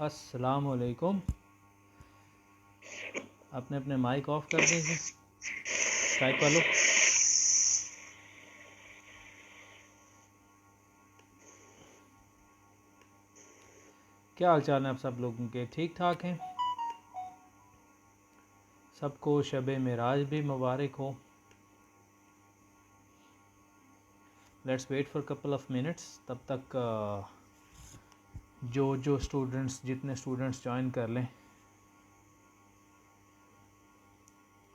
अस्सलाम वालेकुम। आपने अपने माइक ऑफ कर दीजिए स्काइप वालों। क्या हाल चाल है आप सब लोगों के? ठीक ठाक हैं? सबको शब मेराज भी मुबारक हो। Let's wait for couple of minutes. तब तक जो स्टूडेंट्स जितने स्टूडेंट्स ज्वाइन कर लें।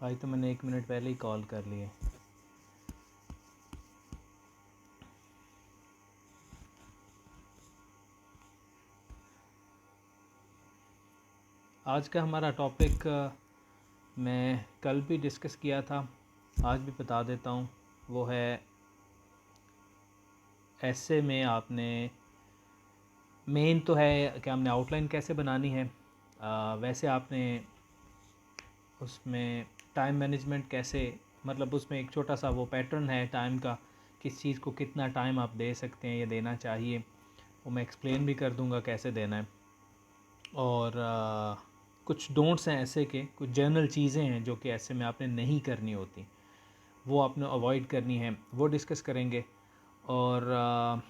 आज तो मैंने 1 मिनट पहले ही कॉल कर लिए। आज का हमारा टॉपिक मैं कल भी डिस्कस किया था, आज भी बता देता हूँ। वो है ऐसे में आपने मेन तो है कि हमने आउटलाइन कैसे बनानी है। वैसे आपने उसमें टाइम मैनेजमेंट कैसे, मतलब उसमें एक छोटा सा वो पैटर्न है टाइम का, किस चीज़ को कितना टाइम आप दे सकते हैं या देना चाहिए, वो मैं एक्सप्लेन भी कर दूंगा कैसे देना है। और कुछ डोंट्स हैं ऐसे के, कुछ जनरल चीज़ें हैं जो कि ऐसे में आपने नहीं करनी होती, वो आपने अवॉइड करनी है, वो डिस्कस करेंगे। और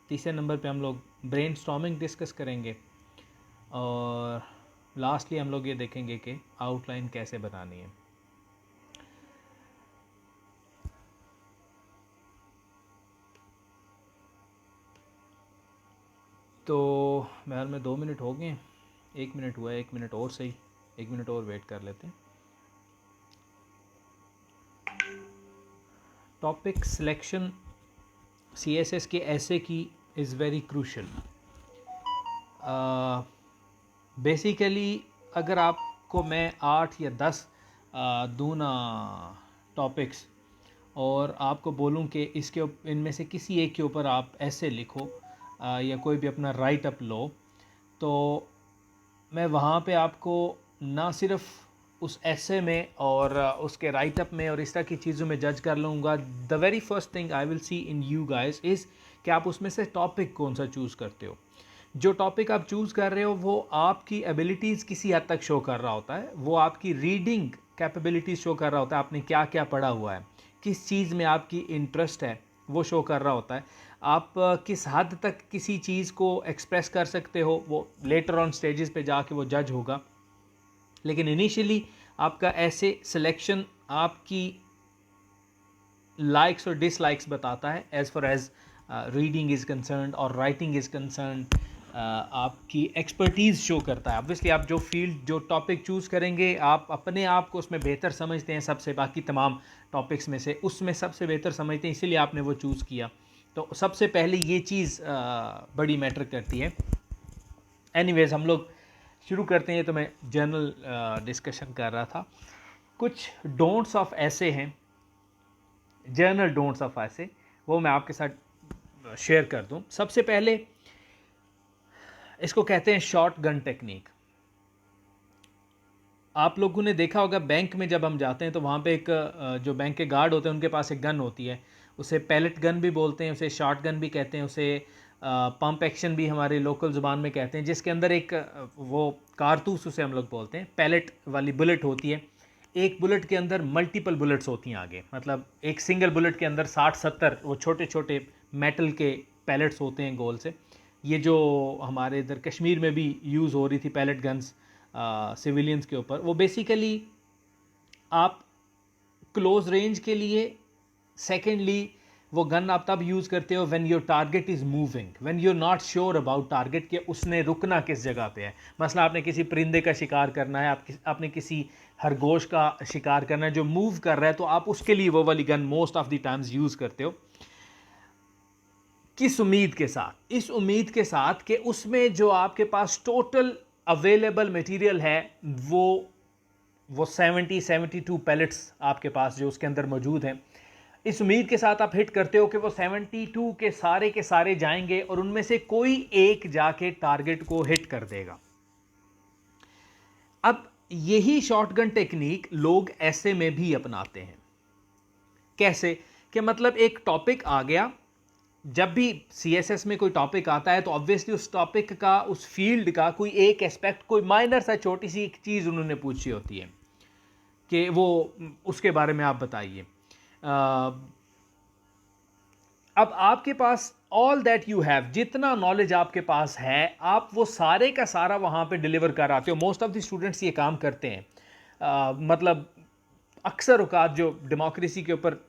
तीसरे नंबर पे हम लोग ब्रेनस्टॉर्मिंग डिस्कस करेंगे। और लास्टली हम लोग ये देखेंगे कि आउटलाइन कैसे बनानी है। तो बहरहाल में 2 मिनट हो गए हैं, 1 मिनट हुआ है, 1 मिनट और सही, 1 मिनट और वेट कर लेते हैं। टॉपिक सिलेक्शन CSS के ऐसे की इज़ वेरी क्रूशल। बेसिकली अगर आपको मैं 8 या 10 दूँ ना टॉपिक्स, और आपको बोलूँ कि इसके इनमें से किसी एक के ऊपर आप ऐसे लिखो या कोई भी अपना राइट अप लो, तो मैं वहाँ पे आपको ना सिर्फ उस ऐसे में और उसके राइट अप में और इस तरह की चीज़ों में जज कर लूँगा। The very first thing I will see in you guys is कि आप उसमें से टॉपिक कौन सा चूज़ करते हो। जो टॉपिक आप चूज़ कर रहे हो वो आपकी एबिलिटीज़ किसी हद तक शो कर रहा होता है, वो आपकी रीडिंग कैपेबिलिटीज़ शो कर रहा होता है, आपने क्या क्या पढ़ा हुआ है, किस चीज़ में आपकी इंटरेस्ट है, वो शो कर रहा होता है। आप किस हद तक किसी चीज़ को एक्सप्रेस कर सकते हो, वो लेटर ऑन स्टेजेस पे जाके वो जज होगा। लेकिन इनिशियली आपका ऐसे सिलेक्शन आपकी लाइक्स और डिसलाइक्स बताता है as far as reading is concern और राइटिंग इज़ कंसर्न। आपकी एक्सपर्टीज़ शो करता है। ऑब्वियसली आप जो फील्ड जो टॉपिक चूज़ करेंगे, आप अपने आप को उसमें बेहतर समझते हैं सबसे, बाकी तमाम टॉपिक्स में से उसमें सबसे बेहतर समझते हैं, इसीलिए आपने वो चूज़ किया। तो सबसे पहले ये चीज़ बड़ी मैटर करती है। एनीवेज हम लोग शुरू करते हैं। तो मैं जनरल डिस्कशन कर रहा था, कुछ डोंट्स ऑफ ऐसे हैं, जनरल डोंट्स ऑफ ऐसे, वो मैं आपके साथ शेयर कर दूं। सबसे पहले इसको कहते हैं शॉर्ट गन टेक्निक। आप लोगों ने देखा होगा बैंक में जब हम जाते हैं तो वहाँ पे एक जो बैंक के गार्ड होते हैं उनके पास एक गन होती है, उसे पैलेट गन भी बोलते हैं, उसे शॉर्ट गन भी कहते हैं, उसे पंप एक्शन भी हमारे लोकल ज़ुबान में कहते हैं, जिसके अंदर एक वो कारतूस उसे हम लोग बोलते हैं, पैलेट वाली बुलेट होती है। एक बुलेट के अंदर मल्टीपल बुलेट्स होती हैं आगे, मतलब एक सिंगल बुलेट के अंदर 60-70 वो छोटे छोटे मेटल के पैलेट्स होते हैं गोल से। ये जो हमारे इधर कश्मीर में भी यूज़ हो रही थी पैलेट गन्स सिविलियंस के ऊपर, वो बेसिकली आप क्लोज रेंज के लिए, सेकेंडली वो गन आप तब यूज़ करते हो when your target is moving, when you are not sure about target कि उसने रुकना किस जगह पे है। मसला आपने किसी परिंदे का शिकार करना है, आपने किसी खरगोश का शिकार करना है जो मूव कर रहा है, तो आप उसके लिए वो वाली gun most of the times use करते हो। किस उम्मीद के साथ? इस उम्मीद के साथ कि उसमें जो आपके पास टोटल अवेलेबल मटेरियल है वो 72 पैलेट्स आपके पास जो उसके अंदर मौजूद हैं, इस उम्मीद के साथ आप हिट करते हो कि वो 72 के सारे जाएंगे और उनमें से कोई एक जाके टारगेट को हिट कर देगा। अब यही शॉटगन टेक्निक लोग ऐसे में भी अपनाते हैं। कैसे? कि मतलब एक टॉपिक आ गया, जब भी CSS में कोई टॉपिक आता है तो ऑब्वियसली उस टॉपिक का, उस फील्ड का कोई एक एस्पेक्ट, कोई माइनर सा छोटी सी एक चीज़ उन्होंने पूछी होती है कि वो उसके बारे में आप बताइए। अब आपके पास ऑल दैट यू हैव, जितना नॉलेज आपके पास है, आप वो सारे का सारा वहाँ पे डिलीवर कर आते हो। मोस्ट ऑफ द स्टूडेंट्स ये काम करते हैं। मतलब अक्सर औकात जो डेमोक्रेसी के ऊपर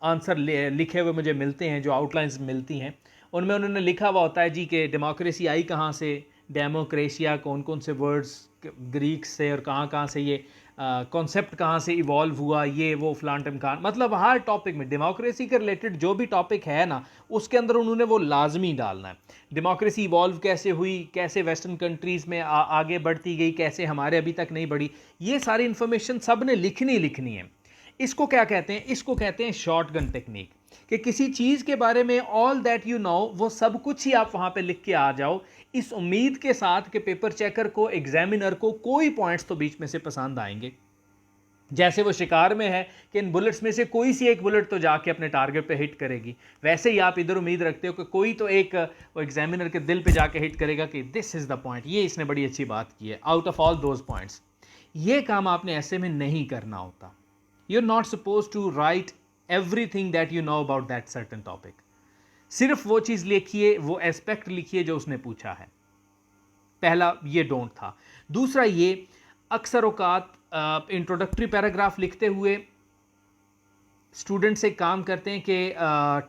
आंसर लिखे हुए मुझे मिलते हैं, जो आउटलाइंस मिलती हैं, उनमें उन्होंने लिखा हुआ होता है जी कि डेमोक्रेसी आई कहाँ से, डेमोक्रेशिया कौन कौन से वर्ड्स ग्रीक से और कहाँ कहाँ से ये कॉन्सेप्ट कहाँ से इवॉल्व हुआ, ये वो फलान टिमकान। मतलब हर टॉपिक में डेमोक्रेसी के रिलेटेड जो भी टॉपिक है ना, उसके अंदर उन्होंने वो लाजमी डालना है। डेमोक्रेसी इवॉल्व कैसे हुई, कैसे वेस्टर्न कंट्रीज़ में आगे बढ़ती गई, कैसे हमारे अभी तक नहीं बढ़ी, ये सारी इन्फॉर्मेशन सब ने लिखनी है। इसको क्या कहते हैं? इसको कहते हैं शॉटगन टेक्निक, कि किसी चीज़ के बारे में ऑल दैट यू नो, वो सब कुछ ही आप वहाँ पे लिख के आ जाओ, इस उम्मीद के साथ कि पेपर चेकर को, एग्जामिनर को कोई पॉइंट्स तो बीच में से पसंद आएंगे। जैसे वो शिकार में है कि इन बुलेट्स में से कोई सी एक बुलेट तो जाके अपने टारगेट पे हिट करेगी, वैसे ही आप इधर उम्मीद रखते हो कि कोई तो एक वो एग्जामिनर के दिल पे जाके हिट करेगा कि दिस इज़ द पॉइंट, ये इसने बड़ी अच्छी बात की है, out of all those points. ये काम आपने ऐसे में नहीं करना होता। You are not suppose to write everything that you know about that certain topic. सिर्फ वो चीज़ लिखिए, वो एस्पेक्ट लिखिए जो उसने पूछा है। पहला ये डोंट था। दूसरा ये, अक्सर औकात इंट्रोडक्टरी पैराग्राफ लिखते हुए स्टूडेंट से काम करते हैं कि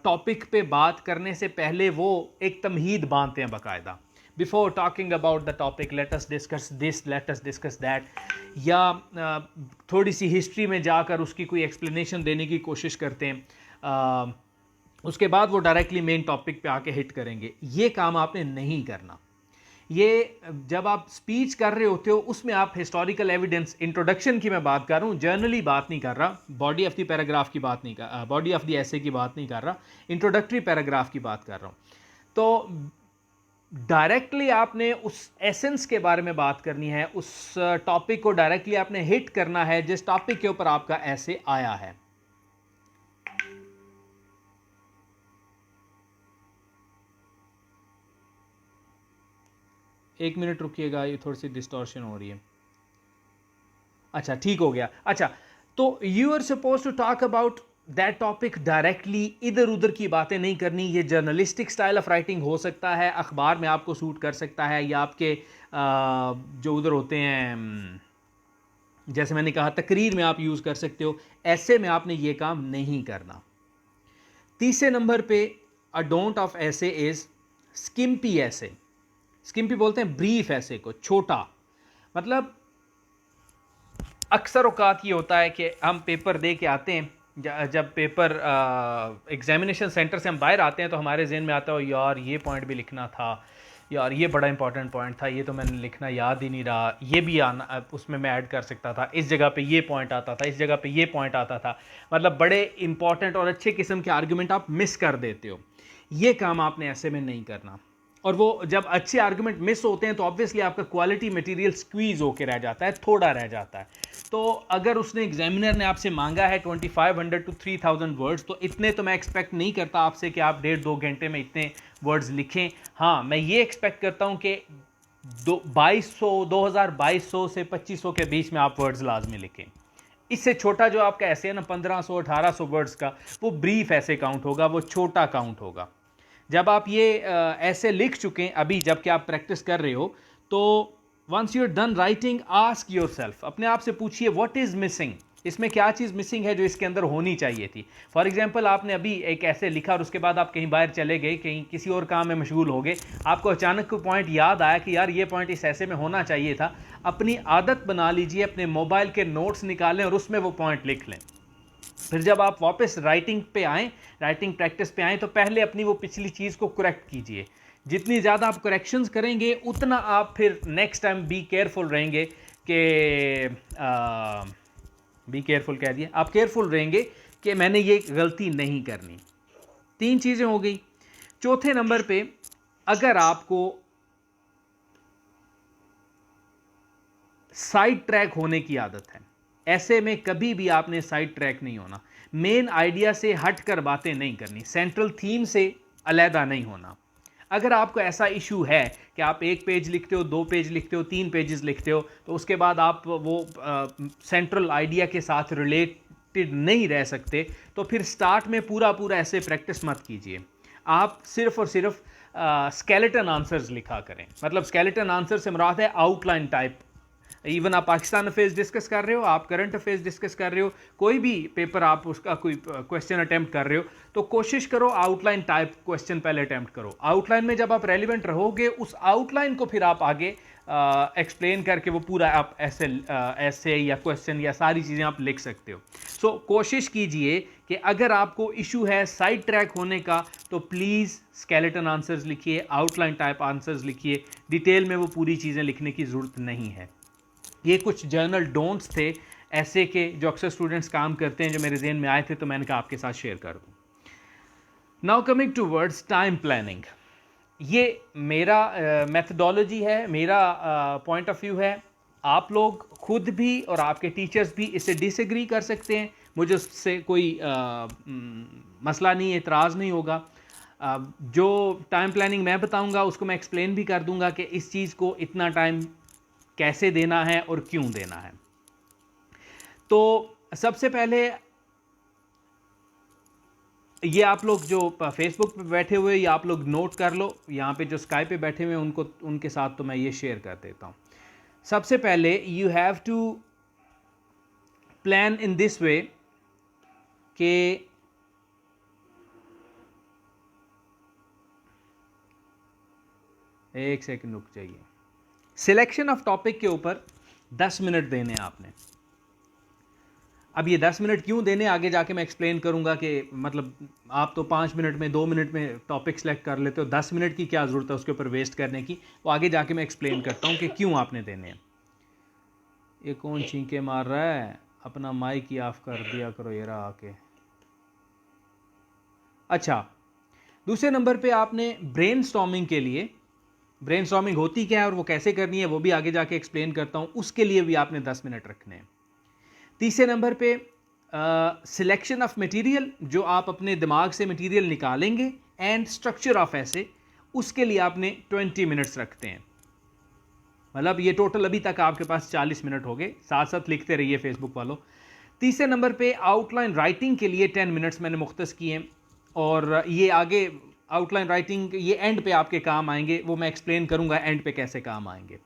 टॉपिक पे बात करने से पहले वो एक तमहीद बांधते हैं बाकायदा। Before talking about the topic let us discuss this, let us discuss that, या थोड़ी सी हिस्ट्री में जाकर उसकी कोई एक्सप्लेनेशन देने की कोशिश करते हैं। उसके बाद वो डायरेक्टली मेन टॉपिक पे आके हिट करेंगे। ये काम आपने नहीं करना। ये जब आप स्पीच कर रहे होते हो उसमें आप हिस्टोरिकल एविडेंस, इंट्रोडक्शन की मैं बात कर रहा हूँ, जर्नली बात नहीं कर रहा, बॉडी ऑफ द पैराग्राफ की बात नहीं कर, बॉडी ऑफ द एसे की बात नहीं कर रहा, इंट्रोडक्टरी पैराग्राफ की बात कर रहा हूँ। तो डायरेक्टली आपने उस एसेंस के बारे में बात करनी है, उस टॉपिक को डायरेक्टली आपने हिट करना है जिस टॉपिक के ऊपर आपका ऐसे आया है। एक मिनट रुकिएगा, ये थोड़ी सी डिस्टॉर्शन हो रही है। अच्छा, ठीक हो गया। अच्छा, तो you are suppose to talk about that topic directly, इधर उधर की बातें नहीं करनी। ये जर्नलिस्टिक स्टाइल ऑफ राइटिंग हो सकता है, अखबार में आपको सूट कर सकता है, या आपके जो उधर होते हैं, जैसे मैंने कहा, तकरीर में आप यूज़ कर सकते हो। ऐसे में आपने ये काम नहीं करना। तीसरे नंबर पे अ डोंट ऑफ ऐसे इज स्किम्पी ऐसे। स्किम्पी बोलते हैं ब्रीफ ऐसे को, छोटा। मतलब अक्सर औकात ये होता है कि हम पेपर दे के आते हैं, जब पेपर एग्जामिनेशन सेंटर से हम बाहर आते हैं तो हमारे जहन में आता है यार ये पॉइंट भी लिखना था, यार ये बड़ा इंपॉर्टेंट पॉइंट था, ये तो मैंने लिखना याद ही नहीं रहा, ये भी आना उसमें मैं ऐड कर सकता था, इस जगह पे ये पॉइंट आता था, इस जगह पे ये पॉइंट आता था। मतलब बड़े इंपॉर्टेंट और अच्छे किस्म के आर्गूमेंट आप मिस कर देते हो। ये काम आपने ऐसे में नहीं करना। और वो जब अच्छे आर्गुमेंट मिस होते हैं तो ऑब्वियसली आपका क्वालिटी मटेरियल स्क्वीज होके रह जाता है, थोड़ा रह जाता है। तो अगर उसने, एग्जामिनर ने आपसे मांगा है 2500 to 3000 वर्ड्स, तो इतने तो मैं एक्सपेक्ट नहीं करता आपसे कि आप 1.5-2 घंटे में इतने वर्ड्स लिखें। हाँ, मैं ये एक्सपेक्ट करता हूँ कि 2200 से 2500 के बीच में आप वर्ड्स लाजमी लिखें। इससे छोटा जो आपका ऐसे है ना 1500-1800 वर्ड्स का, वो ब्रीफ ऐसे काउंट होगा, वो छोटा काउंट होगा। जब आप ये ऐसे लिख चुके हैं, अभी जबकि आप प्रैक्टिस कर रहे हो, तो once you are done writing, ask yourself, अपने आप से पूछिए व्हाट इज मिसिंग, इसमें क्या चीज़ मिसिंग है जो इसके अंदर होनी चाहिए थी। फॉर एग्जाम्पल, आपने अभी एक ऐसे लिखा और उसके बाद आप कहीं बाहर चले गए, कहीं किसी और काम में मशगूल हो गए, आपको अचानक कोई पॉइंट याद आया कि यार ये पॉइंट इस ऐसे में होना चाहिए था। अपनी आदत बना लीजिए, अपने मोबाइल के नोट्स निकालें और उसमें वो पॉइंट लिख लें। फिर जब आप वापस राइटिंग पे आएँ, राइटिंग प्रैक्टिस पे आएँ, तो पहले अपनी वो पिछली चीज़ को करेक्ट कीजिए। जितनी ज़्यादा आप करेक्शंस करेंगे उतना आप फिर नेक्स्ट टाइम बी केयरफुल रहेंगे कि बी केयरफुल कह दिया, आप केयरफुल रहेंगे कि मैंने ये गलती नहीं करनी। 3 चीज़ें हो गई। चौथे नंबर पे, अगर आपको साइड ट्रैक होने की आदत है, ऐसे में कभी भी आपने साइड ट्रैक नहीं होना। मेन आइडिया से हटकर बातें नहीं करनी, सेंट्रल थीम से अलहदा नहीं होना। अगर आपको ऐसा इशू है कि आप 1 पेज लिखते हो, 2 पेज लिखते हो, 3 पेजेस लिखते हो, तो उसके बाद आप वो सेंट्रल आइडिया के साथ रिलेटेड नहीं रह सकते, तो फिर स्टार्ट में पूरा पूरा ऐसे प्रैक्टिस मत कीजिए। आप सिर्फ और सिर्फ स्केलेटन आंसर्स लिखा करें। मतलब स्केलेटन आंसर से मुराद है आउटलाइन टाइप। इवन आप पाकिस्तान अफेयर्स डिस्कस कर रहे हो, आप करंट अफेयर्स डिस्कस कर रहे हो, कोई भी पेपर आप उसका कोई क्वेश्चन अटेम्प्ट कर रहे हो, तो कोशिश करो आउटलाइन टाइप क्वेश्चन पहले अटेम्प्ट करो। आउटलाइन में जब आप रेलिवेंट रहोगे, उस आउटलाइन को फिर आप आगे एक्सप्लेन करके वो पूरा आप ऐसे या क्वेश्चन या सारी चीज़ें आप लिख सकते हो। सो कोशिश कीजिए कि अगर आपको इशू है साइड ट्रैक होने का, तो प्लीज़ स्केलेटन आंसर्स लिखिए, आउटलाइन टाइप आंसर्स लिखिए। डिटेल में वो पूरी चीज़ें लिखने की ज़रूरत नहीं है। ये कुछ जर्नल डोंट्स थे ऐसे के जो अक्सर स्टूडेंट्स काम करते हैं, जो मेरे ज़हन में आए थे, तो मैंने कहा आपके साथ शेयर कर दूँ। Now coming to words time planning, ये मेरा मेथडोलॉजी है, मेरा पॉइंट ऑफ व्यू है। आप लोग खुद भी और आपके टीचर्स भी इससे डिसएग्री कर सकते हैं, मुझे उससे कोई मसला नहीं, एतराज़ नहीं होगा। जो टाइम प्लानिंग मैं बताऊंगा उसको मैं एक्सप्लेन भी कर दूंगा कि इस चीज़ को इतना टाइम कैसे देना है और क्यों देना है। तो सबसे पहले ये आप लोग जो फेसबुक पे बैठे हुए, ये आप लोग नोट कर लो। यहाँ पे जो स्काइप पे बैठे हुए हैं उनको, उनके साथ तो मैं ये शेयर कर देता हूँ। सबसे पहले you have to plan in this way कि एक सेकंड रुक जाइए। सिलेक्शन ऑफ टॉपिक के ऊपर 10 मिनट देने हैं आपने। अब ये 10 मिनट क्यों देने, आगे जाके मैं एक्सप्लेन करूंगा कि मतलब आप तो 5 मिनट में, 2 मिनट में टॉपिक सेलेक्ट कर लेते हो, 10 मिनट की क्या ज़रूरत है उसके ऊपर वेस्ट करने की। वो आगे जाके मैं एक्सप्लेन करता हूँ कि क्यों आपने देने हैं। ये कौन छींके मार रहा है, अपना माइक ही ऑफ कर दिया करो ये रहा आके। अच्छा, दूसरे नंबर पे आपने ब्रेनस्टॉर्मिंग के लिए, ब्रेनस्टॉर्मिंग होती क्या है और वो कैसे करनी है वो भी आगे जाके एक्सप्लेन करता हूँ, उसके लिए भी आपने 10 मिनट रखने हैं। तीसरे नंबर पे सिलेक्शन ऑफ मटेरियल, जो आप अपने दिमाग से मटेरियल निकालेंगे, एंड स्ट्रक्चर ऑफ ऐसे, उसके लिए आपने 20 मिनट्स रखते हैं। मतलब ये टोटल अभी तक आपके पास 40 मिनट हो गए, साथ साथ लिखते रहिए फेसबुक वालों। तीसरे नंबर पे आउटलाइन राइटिंग के लिए 10 मिनट्स मैंने मुख्तस किए हैं, और ये आगे आउटलाइन राइटिंग ये एंड पे आपके काम आएंगे, वो मैं एक्सप्लेन करूंगा एंड पे कैसे काम आएंगे।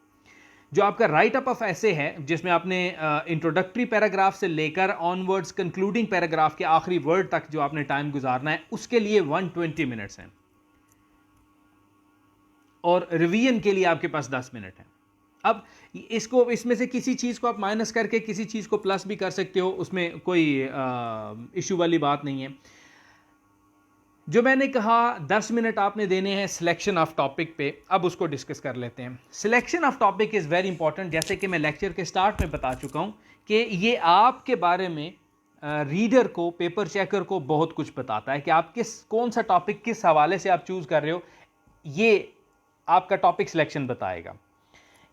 जो आपका राइट अप ऑफ ऐसे है, जिसमें आपने इंट्रोडक्टरी पैराग्राफ से लेकर ऑनवर्ड्स कंक्लूडिंग पैराग्राफ के आखिरी वर्ड तक जो आपने टाइम गुजारना है, उसके लिए 120 मिनट्स हैं, और रिवीजन के लिए आपके पास 10 मिनट है। अब इसको, इसमें से किसी चीज़ को आप माइनस करके किसी चीज़ को प्लस भी कर सकते हो, उसमें कोई इशू वाली बात नहीं है। जो मैंने कहा 10 मिनट आपने देने हैं सिलेक्शन ऑफ टॉपिक पे, अब उसको डिस्कस कर लेते हैं। Selection of topic is very important. जैसे कि मैं लेक्चर के स्टार्ट में बता चुका हूँ कि ये आपके बारे में रीडर को, पेपर चेकर को बहुत कुछ बताता है कि आप कौन सा टॉपिक किस हवाले से आप चूज़ कर रहे हो, ये आपका टॉपिक सिलेक्शन बताएगा।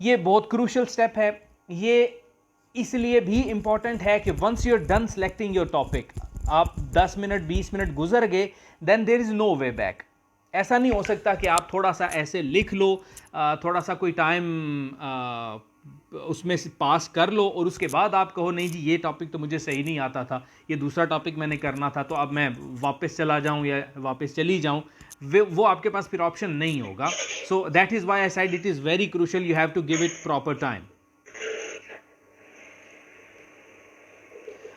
ये बहुत क्रूशल स्टेप है। ये इसलिए भी इंपॉर्टेंट है कि once you are done selecting your topic, आप 10 मिनट 20 मिनट गुजर गए, then there is no way back. ऐसा नहीं हो सकता कि आप थोड़ा सा ऐसे लिख लो, थोड़ा सा कोई टाइम उसमें से पास कर लो, और उसके बाद आप कहो नहीं जी ये टॉपिक तो मुझे सही नहीं आता था, ये दूसरा टॉपिक मैंने करना था, तो अब मैं वापस चला जाऊं या वापस चली जाऊं। वो आपके पास फिर ऑप्शन नहीं होगा। So that is why I said it is very crucial, you have to give it proper time.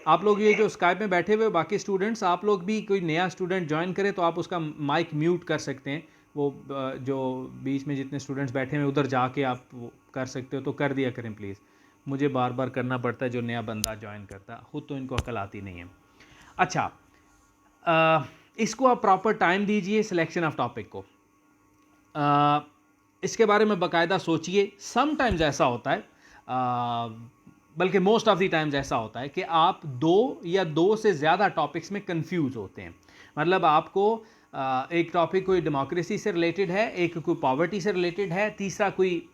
आप लोग ये जो स्काइप में बैठे हुए बाकी स्टूडेंट्स, आप लोग भी कोई नया स्टूडेंट ज्वाइन करे तो आप उसका माइक म्यूट कर सकते हैं। वो जो बीच में जितने स्टूडेंट्स बैठे हुए उधर जाके आप वो कर सकते हो, तो कर दिया करें प्लीज़। मुझे बार बार करना पड़ता है जो नया बंदा ज्वाइन करता है, खुद तो इनको अकल आती नहीं है। अच्छा, इसको आप प्रॉपर टाइम दीजिए सिलेक्शन ऑफ टॉपिक को। इसके बारे में बाकायदा सोचिए। समटाइम्स ऐसा होता है, बल्कि मोस्ट ऑफ द टाइम्स ऐसा होता है कि आप 2 या 2 से ज़्यादा टॉपिक्स में कंफ्यूज होते हैं। मतलब आपको एक टॉपिक कोई डेमोक्रेसी से रिलेटेड है, एक कोई पॉवर्टी से रिलेटेड है, तीसरा कोई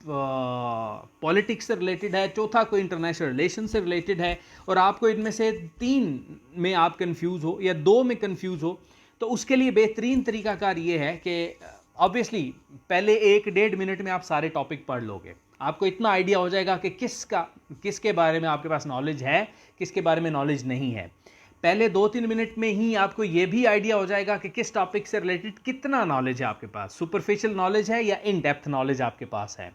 पॉलिटिक्स से रिलेटेड है, चौथा कोई इंटरनेशनल रिलेशन से रिलेटेड है, और आपको इनमें से 3 में आप कंफ्यूज हो या 2 में कंफ्यूज हो, तो उसके लिए बेहतरीन तरीकाकार ये है कि ऑब्वियसली पहले 1-1.5 मिनट में आप सारे टॉपिक पढ़ लोगे, आपको इतना आइडिया हो जाएगा कि किसके बारे में आपके पास नॉलेज है, किसके बारे में नॉलेज नहीं है। पहले 2-3 मिनट में ही आपको ये भी आइडिया हो जाएगा कि किस टॉपिक से रिलेटेड कितना नॉलेज है आपके पास, सुपरफिशियल नॉलेज है या इन डेप्थ नॉलेज आपके पास है।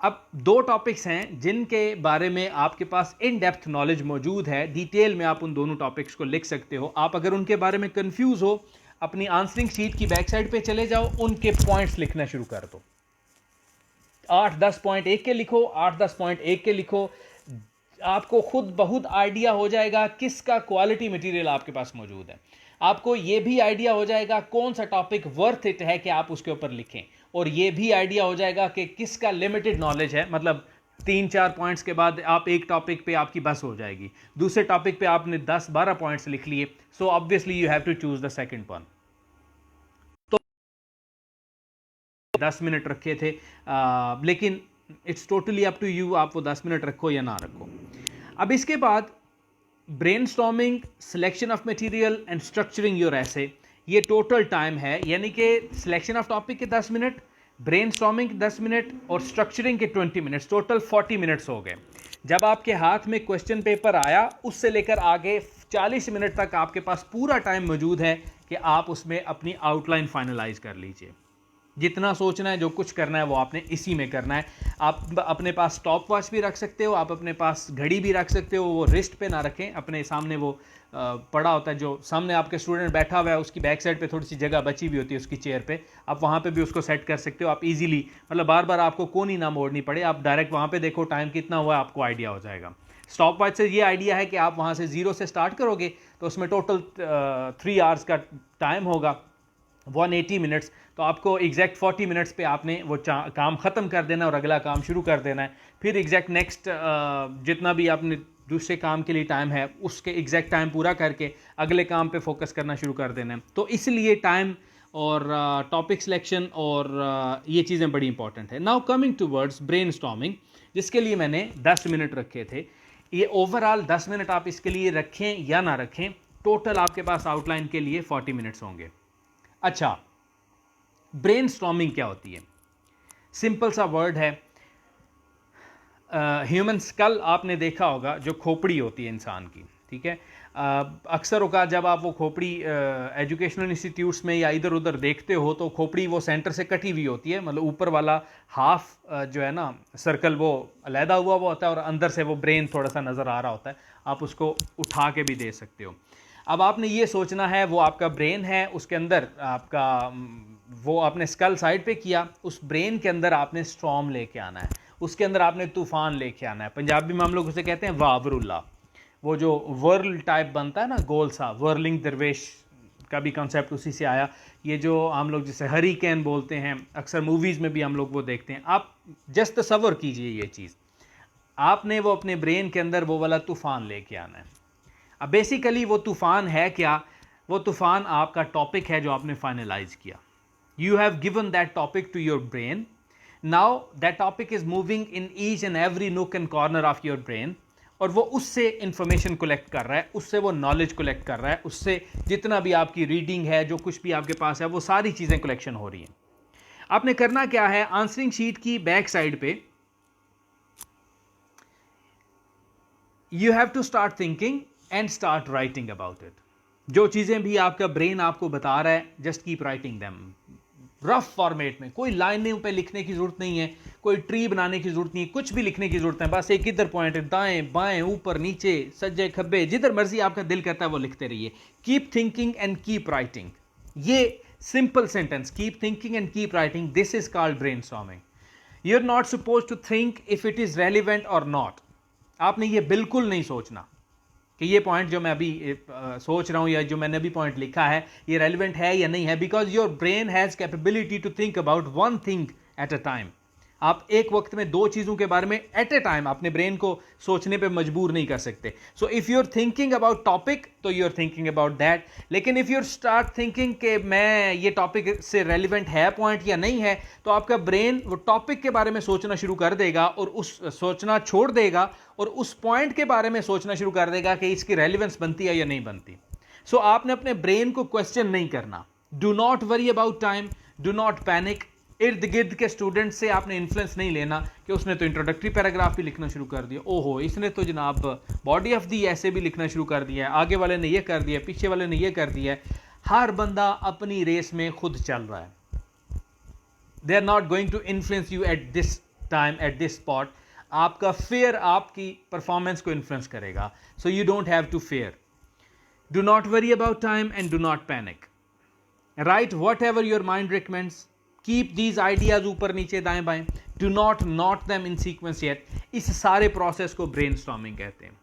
अब 2 टॉपिक्स हैं जिनके बारे में आपके पास इन डेप्थ नॉलेज मौजूद है, डिटेल में आप उन दोनों टॉपिक्स को लिख सकते हो। आप अगर उनके बारे में कंफ्यूज हो, अपनी आंसरिंग शीट की बैक साइड पे चले जाओ, उनके पॉइंट्स लिखना शुरू कर दो। 8-10 पॉइंट एक के लिखो, 8-10 पॉइंट एक के लिखो। आपको खुद बहुत आइडिया हो जाएगा किसका क्वालिटी मटेरियल आपके पास मौजूद है। आपको ये भी आइडिया हो जाएगा कौन सा टॉपिक वर्थ इट है कि आप उसके ऊपर लिखें, और ये भी आइडिया हो जाएगा कि किसका लिमिटेड नॉलेज है। मतलब 3-4 पॉइंट्स के बाद आप एक टॉपिक पे आपकी बस हो जाएगी, दूसरे टॉपिक पे आपने 10-12 पॉइंट्स लिख लिए, so obviously you have to choose the second one. तो 10 मिनट रखे थे, लेकिन it's totally up to you, आप वो 10 मिनट रखो या ना रखो। अब इसके बाद brainstorming, selection of material and structuring your ऐसे, ये टोटल टाइम है, यानी कि सिलेक्शन ऑफ टॉपिक के 10 मिनट, ब्रेनस्टॉर्मिंग 10 मिनट और स्ट्रक्चरिंग के 20 मिनट्स, टोटल 40 मिनट्स हो गए। जब आपके हाथ में क्वेश्चन पेपर आया, उससे लेकर आगे 40 मिनट तक आपके पास पूरा टाइम मौजूद है कि आप उसमें अपनी आउटलाइन फाइनलाइज कर लीजिए। जितना सोचना है, जो कुछ करना है, वो आपने इसी में करना है। आप अपने पास स्टॉप वॉच भी रख सकते हो, आप अपने पास घड़ी भी रख सकते हो, वो रिस्ट पे ना रखें, अपने सामने वो पड़ा होता है, जो सामने आपके स्टूडेंट बैठा हुआ है उसकी बैक साइड पे थोड़ी सी जगह बची हुई होती है उसकी चेयर पे, आप वहाँ पे भी उसको सेट कर सकते हो। आप इजीली, मतलब बार बार आपको कोनी ना मोड़नी पड़े, आप डायरेक्ट वहाँ पे देखो टाइम कितना हुआ है, आपको आइडिया हो जाएगा। स्टॉप वॉच से ये आइडिया है कि आप वहाँ से 0 से स्टार्ट करोगे तो उसमें टोटल 3 आवर्स का टाइम होगा, 180 मिनट्स, तो आपको एग्जैक्ट 40 मिनट्स पे आपने वो काम ख़त्म कर देना और अगला काम शुरू कर देना है। फिर एग्जैक्ट नेक्स्ट जितना भी आपने दूसरे काम के लिए टाइम है, उसके एग्जैक्ट टाइम पूरा करके अगले काम पे फोकस करना शुरू कर देना है। तो इसलिए टाइम और टॉपिक सिलेक्शन और ये चीज़ें बड़ी इंपॉर्टेंट है। नाउ कमिंग टूवर्ड्स ब्रेनस्टॉर्मिंग, जिसके लिए मैंने 10 मिनट रखे थे। ये ओवरऑल 10 मिनट आप इसके लिए रखें या ना रखें, टोटल आपके पास आउटलाइन के लिए 40 मिनट्स होंगे। अच्छा, ब्रेनस्टॉर्मिंग क्या होती है? सिंपल सा वर्ड है। ह्यूमन स्कल आपने देखा होगा, जो खोपड़ी होती है इंसान की, ठीक है। अक्सर औकात जब आप वो खोपड़ी एजुकेशनल इंस्टीट्यूट्स में या इधर उधर देखते हो तो खोपड़ी वो सेंटर से कटी हुई होती है, मतलब ऊपर वाला हाफ जो है ना सर्कल वो अलहदा हुआ होता है और अंदर से वो ब्रेन थोड़ा सा नज़र आ रहा होता है। आप उसको उठा के भी दे सकते हो। अब आपने ये सोचना है वो आपका ब्रेन है, उसके अंदर आपका वो आपने स्कल साइड पे किया, उस ब्रेन के अंदर आपने स्टॉर्म लेके आना है, उसके अंदर आपने तूफान लेके आना है। पंजाबी में हम लोग उसे कहते हैं वावरुल्ला। वो जो वर्ल टाइप बनता है ना, गोल सा, वर्लिंग दरवेश का भी कॉन्सेप्ट उसी से आया। ये जो हम लोग जिसे हरिकेन बोलते हैं, अक्सर मूवीज़ में भी हम लोग वो देखते हैं। आप जस्ट तसव्वुर कीजिए ये चीज़, आपने वो अपने ब्रेन के अंदर वो वाला तूफान लेके आना है। अब बेसिकली वो तूफ़ान है क्या? वो तूफ़ान आपका टॉपिक है जो आपने फाइनलाइज किया। You have given that topic to your brain. Now that topic is moving in each and every nook and corner of your brain, और वो उससे इंफॉर्मेशन कलेक्ट कर रहा है, उससे वो नॉलेज कलेक्ट कर रहा है, उससे जितना भी आपकी रीडिंग है, जो कुछ भी आपके पास है, वो सारी चीज़ें कलेक्शन हो रही हैं। आपने करना क्या है? आंसरिंग शीट की बैक साइड पे you have to start thinking and start writing about it. जो चीज़ें भी आपका ब्रेन आपको बता रहा है, just keep writing them rough format में। कोई लाइनें पे लिखने की जरूरत नहीं है, कोई ट्री बनाने की जरूरत नहीं है, कुछ भी लिखने की जरूरत है। बस एक इधर पॉइंट है, दाएं बाएं ऊपर नीचे सज्जे खब्बे, जिधर मर्जी आपका दिल करता है वो लिखते रहिए। Keep thinking and keep writing. ये simple sentence, keep thinking and keep writing, this is called brainstorming. You are not suppose to think if it is relevant और नॉट। आपने ये बिल्कुल नहीं सोचना कि ये पॉइंट जो मैं अभी सोच रहा हूँ या जो मैंने अभी पॉइंट लिखा है ये रेलिवेंट है या नहीं है, because your brain has capability to think about one thing at a time. आप एक वक्त में 2 चीज़ों के बारे में एट ए टाइम अपने ब्रेन को सोचने पे मजबूर नहीं कर सकते। So if you are thinking about topic तो you are thinking about that, लेकिन इफ़ यू स्टार्ट थिंकिंग कि मैं ये टॉपिक से रेलिवेंट है पॉइंट या नहीं है, तो आपका ब्रेन वो टॉपिक के बारे में सोचना शुरू कर देगा और उस सोचना छोड़ देगा और उस पॉइंट के बारे में सोचना शुरू कर देगा कि इसकी रेलिवेंस बनती है या नहीं बनती। सो आपने अपने ब्रेन को क्वेश्चन नहीं करना। Do not worry about time, do not panic. इर्द गिर्द के स्टूडेंट से आपने इन्फ्लुएंस नहीं लेना कि उसने तो इंट्रोडक्टरी पैराग्राफ भी लिखना शुरू कर दिया, ओहो इसने तो जनाब बॉडी ऑफ दी ऐसे भी लिखना शुरू कर दिया है, आगे वाले ने ये कर दिया, पीछे वाले ने ये कर दिया है। हर बंदा अपनी रेस में खुद चल रहा है। They are not going to influence you at this time, at this spot. आपका फेयर आपकी परफॉर्मेंस को इन्फ्लुएंस करेगा। So you don't have to fear. Do not worry about time and do not panic. Write whatever your mind recommends. Keep these ideas ऊपर नीचे दाएं बाएं। Do not not them in sequence yet. इस सारे process को brainstorming कहते हैं।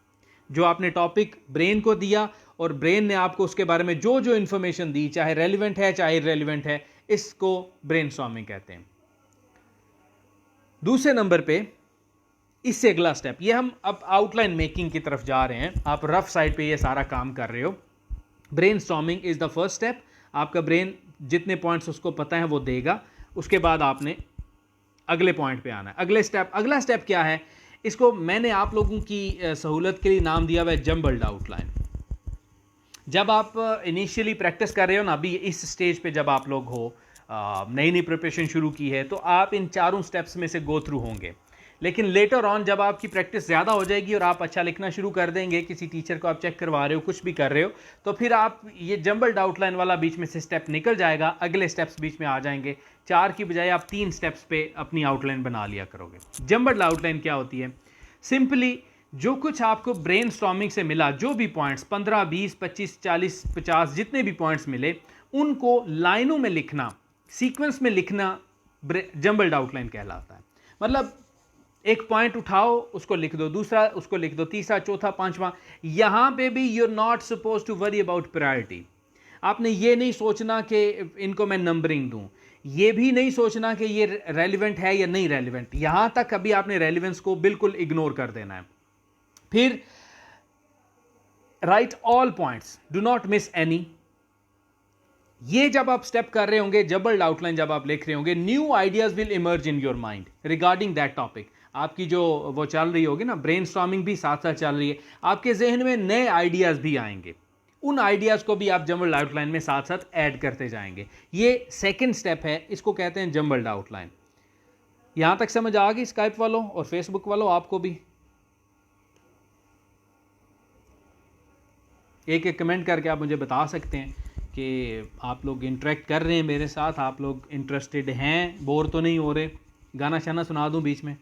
जो आपने टॉपिक ब्रेन को दिया और ब्रेन ने आपको उसके बारे में जो जो इंफॉर्मेशन दी, चाहे रेलिवेंट है चाहे इररेलिवेंट है, इसको ब्रेनस्टॉर्मिंग कहते हैं। दूसरे नंबर पे इससे अगला स्टेप, ये हम अब आउटलाइन मेकिंग की तरफ जा रहे हैं। आप रफ साइड पे ये सारा काम कर रहे हो। Brainstorming is the first step. आपका ब्रेन जितने पॉइंट्स उसको पता है वो देगा, उसके बाद आपने अगले पॉइंट पे आना है। अगला स्टेप क्या है, इसको मैंने आप लोगों की सहूलत के लिए नाम दिया हुआ है जंबल्ड आउटलाइन। जब आप इनिशियली प्रैक्टिस कर रहे हो ना, अभी इस स्टेज पे जब आप लोग हो, नई नई प्रिपरेशन शुरू की है, तो आप इन चारों स्टेप्स में से गो थ्रू होंगे। लेकिन लेटर ऑन जब आपकी प्रैक्टिस ज़्यादा हो जाएगी और आप अच्छा लिखना शुरू कर देंगे, किसी टीचर को आप चेक करवा रहे हो, कुछ भी कर रहे हो, तो फिर आप ये जंबल्ड आउटलाइन वाला बीच में से स्टेप निकल जाएगा, अगले स्टेप्स बीच में आ जाएंगे। 4 की बजाय आप 3 स्टेप्स पे अपनी आउटलाइन बना लिया करोगे। जंबल्ड आउटलाइन क्या होती है? सिंपली जो कुछ आपको ब्रेनस्टॉर्मिंग से मिला, जो भी पॉइंट्स 15, 20, 25, 40, 50 जितने भी पॉइंट्स मिले, उनको लाइनों में लिखना, सीक्वेंस में लिखना जंबल्ड आउटलाइन कहलाता है। मतलब एक पॉइंट उठाओ, उसको लिख दो, दूसरा उसको लिख दो, तीसरा, चौथा, पांचवा। यहां पे भी you are not suppose to worry about priority. आपने ये नहीं सोचना कि इनको मैं नंबरिंग दूं, ये भी नहीं सोचना कि ये रेलिवेंट है या नहीं रेलिवेंट। यहां तक अभी आपने रेलिवेंस को बिल्कुल इग्नोर कर देना है। फिर right all points, do not miss any. ये जब आप स्टेप कर रहे होंगे, जंबल्ड आउटलाइन जब आप लिख रहे होंगे, new ideas will emerge in your mind regarding that topic. आपकी जो वो चल रही होगी ना, ब्रेनस्टॉर्मिंग भी साथ साथ चल रही है, आपके जहन में नए आइडियाज भी आएंगे। उन आइडियाज को भी आप जंबल्ड आउटलाइन में साथ साथ ऐड करते जाएंगे। ये सेकंड स्टेप है, इसको कहते हैं जंबल्ड आउटलाइन। यहां तक समझ आ गई स्काइप वालों और फेसबुक वालों? आपको भी एक एक कमेंट करके आप मुझे बता सकते हैं कि आप लोग इंटरेक्ट कर रहे हैं मेरे साथ, आप लोग इंटरेस्टेड हैं, बोर तो नहीं हो रहे। गाना शाना सुना दूं बीच में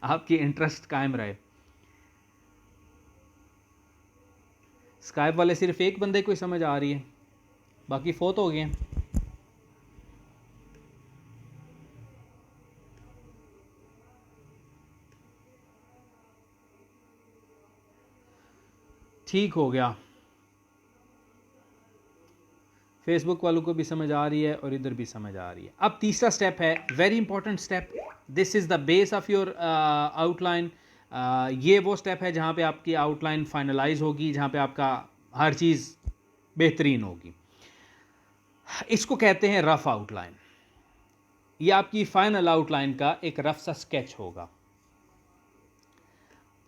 आपकी इंटरेस्ट कायम रहे। स्काइप वाले सिर्फ एक बंदे को ही समझ आ रही है, बाकी फोत हो गए। ठीक हो गया, फेसबुक वालों को भी समझ आ रही है और इधर भी समझ आ रही है। अब तीसरा स्टेप है, very important step. This is the base of your outline. ये वो स्टेप है जहाँ पे आपकी आउटलाइन फाइनलाइज होगी, जहाँ पे आपका हर चीज़ बेहतरीन होगी। इसको कहते हैं रफ आउटलाइन। ये आपकी फाइनल आउटलाइन का एक रफ सा स्केच होगा।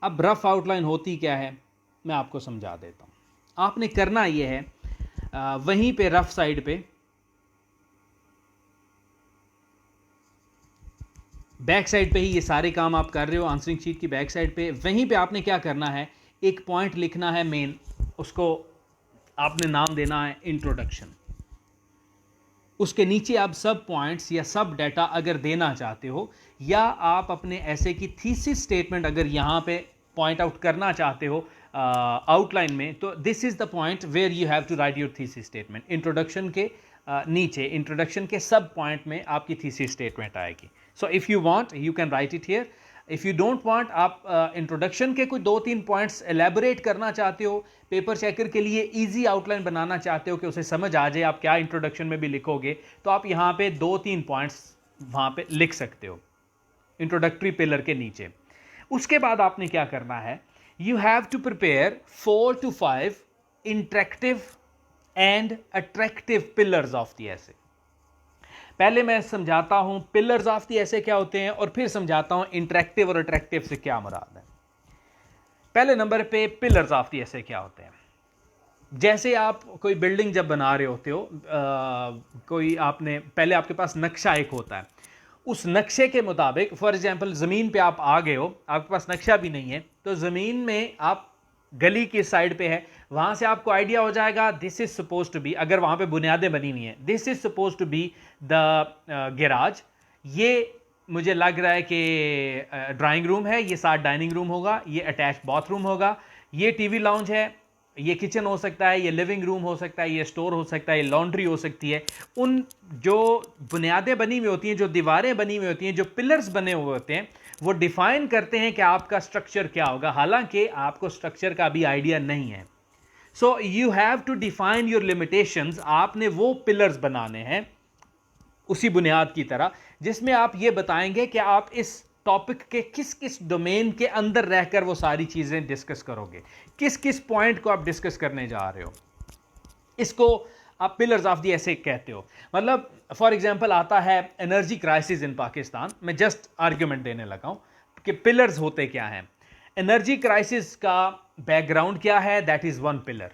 अब रफ आउटलाइन होती क्या है, मैं आपको समझा देता हूँ। आपने करना ये है, वहीं पे रफ साइड पे बैक साइड पे ही ये सारे काम आप कर रहे हो, आंसरिंग शीट की बैक साइड पे, वहीं पे आपने क्या करना है, एक पॉइंट लिखना है मेन, उसको आपने नाम देना है इंट्रोडक्शन। उसके नीचे आप सब पॉइंट्स या सब डाटा अगर देना चाहते हो, या आप अपने ऐसे की थीसिस स्टेटमेंट अगर यहां पे पॉइंट आउट करना चाहते हो आउटलाइन में, तो this is the point where you have to write your thesis statement. Introduction के नीचे, इंट्रोडक्शन के सब पॉइंट में आपकी थीसिस स्टेटमेंट आएगी। So if you want you can write it here, if you don't want, आप इंट्रोडक्शन के कोई 2-3 पॉइंट्स एलैबोरेट करना चाहते हो, पेपर चेकर के लिए इजी आउटलाइन बनाना चाहते हो कि उसे समझ आ जाए आप क्या इंट्रोडक्शन में भी लिखोगे, तो आप यहाँ पे 2-3 पॉइंट्स वहाँ पे लिख सकते हो इंट्रोडक्टरी पिलर के नीचे। उसके बाद आपने क्या करना है, you have to prepare 4 to 5 interactive and attractive pillars of the essay। पहले मैं समझाता हूं pillars of the essay क्या होते हैं और फिर समझाता हूं interactive और attractive से क्या मुराद है। पहले नंबर पे pillars of the essay क्या होते हैं। जैसे आप कोई बिल्डिंग जब बना रहे होते हो, कोई आपने पहले आपके पास नक्शा एक होता है, उस नक्शे के मुताबिक, फॉर एग्जांपल ज़मीन पे आप आ गए हो, आपके पास नक्शा भी नहीं है, तो ज़मीन में आप गली की साइड पे है, वहां से आपको आइडिया हो जाएगा this is suppose to be, अगर वहां पे बुनियादें बनी हुई हैं, this is suppose to be the garage, ये मुझे लग रहा है कि ड्राइंग रूम है, ये साथ डाइनिंग रूम होगा, ये अटैच बाथरूम होगा, ये टीवी लाउंज है, ये किचन हो सकता है, ये लिविंग रूम हो सकता है, ये स्टोर हो सकता है, ये लॉन्ड्री हो सकती है। उन जो बुनियादें बनी हुई होती हैं, जो दीवारें बनी हुई होती हैं, जो पिलर्स बने हुए होते हैं, वो डिफाइन करते हैं कि आपका स्ट्रक्चर क्या होगा, हालांकि आपको स्ट्रक्चर का भी आइडिया नहीं है। So you have to define your limitations. आपने वो पिलर्स बनाने हैं उसी बुनियाद की तरह, जिसमें आप ये बताएंगे कि आप इस टॉपिक के किस किस डोमेन के अंदर रहकर वो सारी चीज़ें डिस्कस करोगे, किस किस पॉइंट को आप डिस्कस करने जा रहे हो। इसको आप पिलर्स ऑफ द एसे कहते हो। मतलब फॉर एग्जांपल आता है एनर्जी क्राइसिस इन पाकिस्तान, मैं जस्ट आर्ग्यूमेंट देने लगा हूं कि पिलर्स होते क्या हैं। एनर्जी क्राइसिस का बैकग्राउंड क्या है, that is one pillar.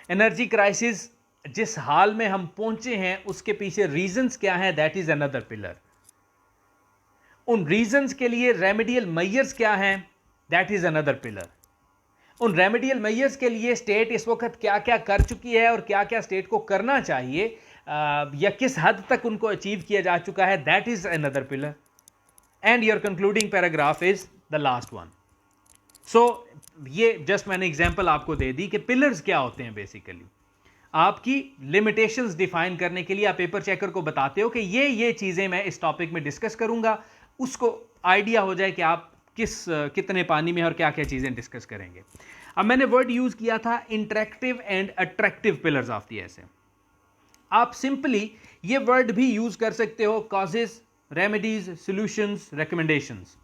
Energy crisis जिस हाल में हम पहुंचे हैं उसके पीछे रीजंस क्या है, दैट इज अनदर पिलर। उन रीजंस के लिए रेमेडियल मेजर्स क्या हैं, दैट इज अनदर पिलर। उन रेमेडियल मेजर्स के लिए स्टेट इस वक्त क्या क्या कर चुकी है और क्या क्या स्टेट को करना चाहिए, या किस हद तक उनको अचीव किया जा चुका है, that is another pillar. And your concluding paragraph is the last one. So ये जस्ट मैंने एग्जांपल आपको दे दी कि पिलर्स क्या होते हैं। बेसिकली आपकी लिमिटेशंस डिफाइन करने के लिए आप पेपर चेकर को बताते हो कि ये चीजें मैं इस टॉपिक में डिस्कस करूंगा, उसको आइडिया हो जाए कि आप कितने पानी में और क्या क्या चीजें डिस्कस करेंगे। अब मैंने वर्ड यूज किया था interactive and attractive pillars of the essay. आप सिंपली ये वर्ड भी यूज कर सकते हो, causes, remedies, solutions, recommendations,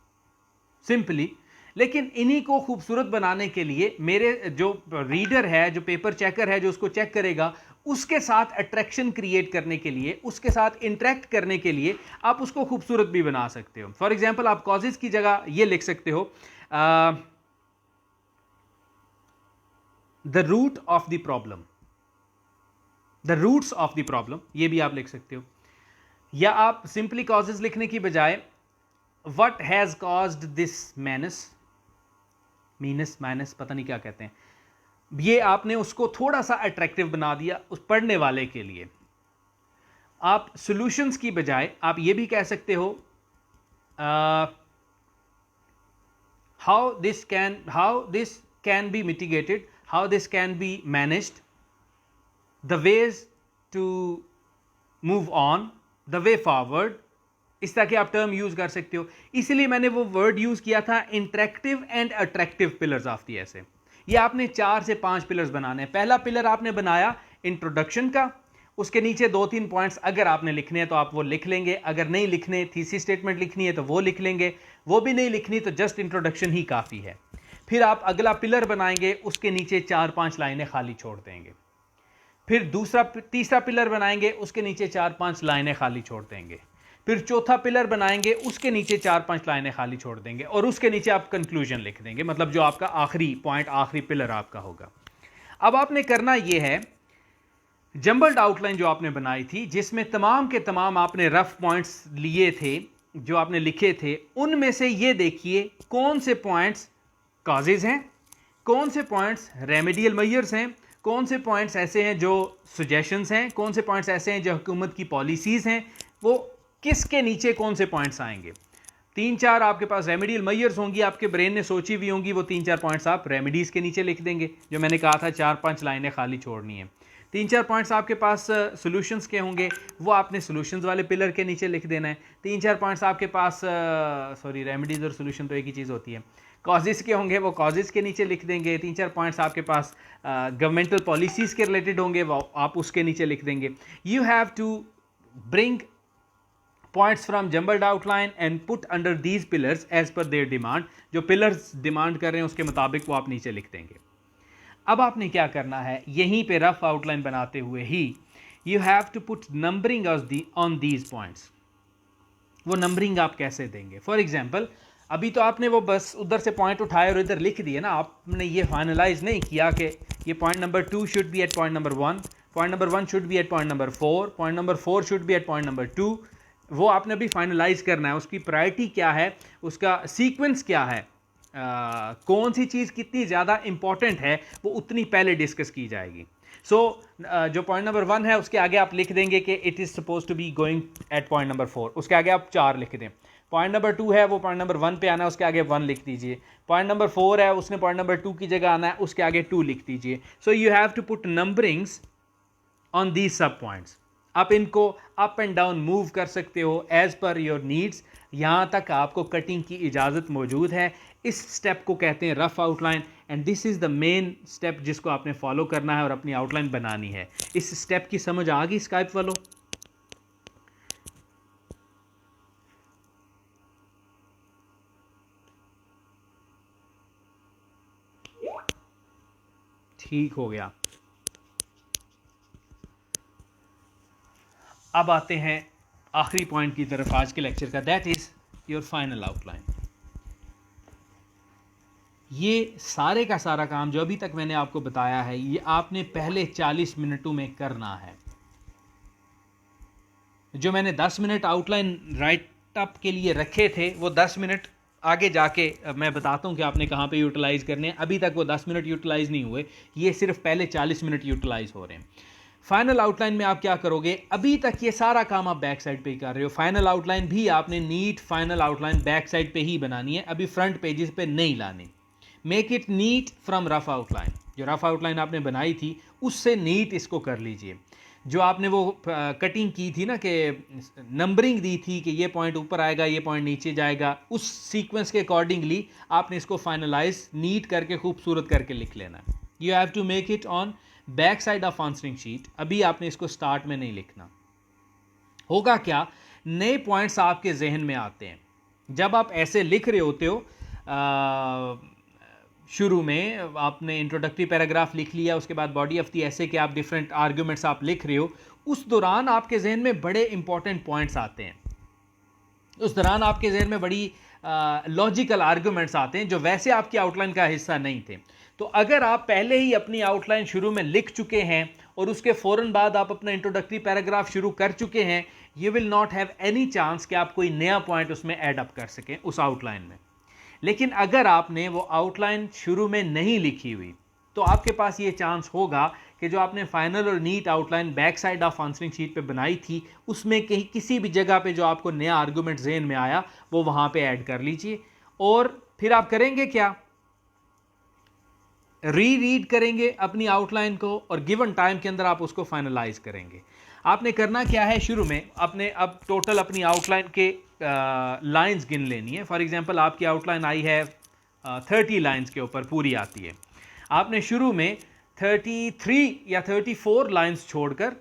simply. लेकिन इन्हीं को खूबसूरत बनाने के लिए मेरे जो रीडर है, जो पेपर चेकर है, जो उसको चेक करेगा, उसके साथ अट्रैक्शन क्रिएट करने के लिए, उसके साथ इंटरेक्ट करने के लिए आप उसको खूबसूरत भी बना सकते हो। फॉर एग्जांपल आप कॉजेज की जगह ये लिख सकते हो the root of the problem, the roots of the problem, ये भी आप लिख सकते हो। या आप सिंपली कॉजेज लिखने की बजाय what has caused this means minus पता नहीं क्या कहते हैं, ये आपने उसको थोड़ा सा अट्रैक्टिव बना दिया उस पढ़ने वाले के लिए। आप सॉल्यूशंस की बजाय आप ये भी कह सकते हो how this can be mitigated, how this can be managed, the ways to move on, the way forward, इस तरह के आप टर्म यूज कर सकते हो। इसलिए मैंने वो वर्ड यूज किया था interactive and attractive pillars of the essay. ये आपने 4 से 5 पिलर्स बनाने हैं। पहला पिलर आपने बनाया इंट्रोडक्शन का, उसके नीचे 2-3 पॉइंट्स अगर आपने लिखने हैं तो आप वो लिख लेंगे, अगर नहीं लिखने, थीसिस स्टेटमेंट लिखनी है तो वो लिख लेंगे, वो भी नहीं लिखनी तो जस्ट इंट्रोडक्शन ही काफ़ी है। फिर आप अगला पिलर बनाएंगे, उसके नीचे 4-5 लाइनें खाली छोड़ देंगे। फिर तीसरा पिलर बनाएंगे, उसके नीचे 4-5 लाइनें खाली छोड़ देंगे। फिर चौथा पिलर बनाएंगे, उसके नीचे 4-5 लाइनें खाली छोड़ देंगे, और उसके नीचे आप कंक्लूजन लिख देंगे, मतलब जो आपका आखिरी पॉइंट, आखिरी पिलर आपका होगा। अब आपने करना यह है, जंबल्ड आउटलाइन जो आपने बनाई थी, जिसमें तमाम के तमाम आपने रफ पॉइंट्स लिए थे, जो आपने लिखे थे, उनमें से ये देखिए कौन से पॉइंट्स कॉजेज हैं, कौन से पॉइंट्स रेमेडियल मेजर्स हैं, कौन से पॉइंट्स ऐसे हैं जो सजेशंस हैं, कौन से पॉइंट्स ऐसे हैं जो हुकूमत की पॉलिसीज़ हैं, वो किसके नीचे कौन से पॉइंट्स आएंगे। 3-4 आपके पास रेमेडियल मेजर्स होंगी, आपके ब्रेन ने सोची हुई होंगी, वो 3-4 पॉइंट्स आप रेमेडीज़ के नीचे लिख देंगे, जो मैंने कहा था 4-5 लाइनें खाली छोड़नी है। 3-4 पॉइंट्स आपके पास सॉल्यूशंस के होंगे, वो आपने सॉल्यूशंस वाले पिलर के नीचे लिख देना है। 3-4 पॉइंट्स आपके पास रेमेडीज़ और सॉल्यूशन तो एक ही चीज़ होती है, कॉजेज़ के होंगे, वो कॉजेज़ के नीचे लिख देंगे। 3-4 पॉइंट्स आपके पास गवर्नमेंटल पॉलिसीज़ के रिलेटेड होंगे, वो आप उसके नीचे लिख देंगे। You have to bring points from jumbled outline and put under these pillars as per their demand. जो पिलर्स डिमांड कर रहे हैं उसके मुताबिक वो आप नीचे लिख देंगे। अब आपने क्या करना है, यहीं पे रफ आउटलाइन बनाते हुए ही you have to put numbering on these points. वो नंबरिंग आप कैसे देंगे? फॉर एग्जाम्पल अभी तो आपने वो बस उधर से पॉइंट उठाए और इधर लिख दिए ना, आपने ये फाइनलाइज नहीं किया कि ये point number 2 should be at point number 1, point number 1 should be at point number 4, point number 4 should be at point number 2। वो आपने अभी फाइनलाइज करना है, उसकी प्रायोरिटी क्या है, उसका सीक्वेंस क्या है, कौन सी चीज़ कितनी ज़्यादा इंपॉर्टेंट है, वो उतनी पहले डिस्कस की जाएगी। सो जो पॉइंट नंबर 1 है उसके आगे आप लिख देंगे कि it is suppose to be going at point number 4, उसके आगे आप 4 लिख दें। पॉइंट नंबर 2 है वो पॉइंट नंबर 1 पे आना है, उसके आगे 1 लिख दीजिए। पॉइंट नंबर 4 है उसने पॉइंट नंबर 2 की जगह आना है, उसके आगे 2 लिख दीजिए। So you have to put numberings on these सब पॉइंट्स। आप इनको अप एंड डाउन मूव कर सकते हो एज पर योर नीड्स, यहाँ तक आपको कटिंग की इजाज़त मौजूद है। इस स्टेप को कहते हैं rough outline, and this is the main step जिसको आपने फॉलो करना है और अपनी आउटलाइन बनानी है। इस स्टेप की समझ आ गई स्काइप वालों? ठीक हो गया। अब आते हैं आखिरी पॉइंट की तरफ आज के लेक्चर का, that is your final outline. ये सारे का सारा काम जो अभी तक मैंने आपको बताया है, ये आपने पहले 40 मिनटों में करना है। जो मैंने 10 मिनट आउटलाइन राइट अप के लिए रखे थे, वो 10 मिनट आगे जाके मैं बताता हूँ कि आपने कहाँ पे यूटिलाइज करने हैं। अभी तक वो 10 मिनट यूटिलाइज नहीं हुए, ये सिर्फ पहले 40 मिनट यूटिलाइज हो रहे हैं। फाइनल आउटलाइन में आप क्या करोगे, अभी तक ये सारा काम आप बैक साइड पे ही कर रहे हो। फाइनल आउटलाइन भी आपने neat final outline back side पे ही बनानी है, अभी फ्रंट पेजेस पे नहीं लानी। Make it neat from rough outline. जो रफ आउटलाइन आपने बनाई थी उससे नीट इसको कर लीजिए। जो आपने वो कटिंग की थी ना, कि नंबरिंग दी थी कि ये पॉइंट ऊपर आएगा ये पॉइंट नीचे जाएगा, उस सीक्वेंस के अकॉर्डिंगली आपने इसको फाइनलाइज नीट करके खूबसूरत करके लिख लेना है। You have to make it on back side of answering sheet. अभी आपने इसको स्टार्ट में नहीं लिखना। होगा क्या, नए पॉइंट्स आपके जहन में आते हैं जब आप ऐसे लिख रहे होते हो। शुरू में आपने इंट्रोडक्टरी पैराग्राफ लिख लिया, उसके बाद बॉडी ऑफ द ऐसे के आप डिफरेंट आर्ग्यूमेंट्स आप लिख रहे हो, उस दौरान आपके जहन में बड़े इंपॉर्टेंट पॉइंट्स आते हैं। उस दौरान आपके जहन में बड़ी लॉजिकल आर्ग्यूमेंट्स आते हैं जो वैसे आपकी आउटलाइन का हिस्सा नहीं थे। तो अगर आप पहले ही अपनी आउटलाइन शुरू में लिख चुके हैं और उसके फ़ौरन बाद आप अपना इंट्रोडक्टरी पैराग्राफ शुरू कर चुके हैं, you will not have any chance कि आप कोई नया पॉइंट उसमें ऐड अप कर सकें उस आउटलाइन में। लेकिन अगर आपने वो आउटलाइन शुरू में नहीं लिखी हुई, तो आपके पास ये चांस होगा कि जो आपने फाइनल और neat outline back side of answering sheet पे बनाई थी, उसमें कहीं किसी भी जगह पे जो आपको नया आर्गूमेंट ज़हन में आया वो वहाँ पे ऐड कर लीजिए। और फिर आप करेंगे क्या, रीड करेंगे अपनी आउटलाइन को और गिवन टाइम के अंदर आप उसको फाइनलाइज करेंगे। आपने करना क्या है, शुरू में आपने अब टोटल अपनी आउटलाइन के लाइंस गिन लेनी है। फॉर एग्जांपल आपकी आउटलाइन आई है 30 लाइंस के ऊपर पूरी आती है। आपने शुरू में 33 या 34 लाइंस छोड़कर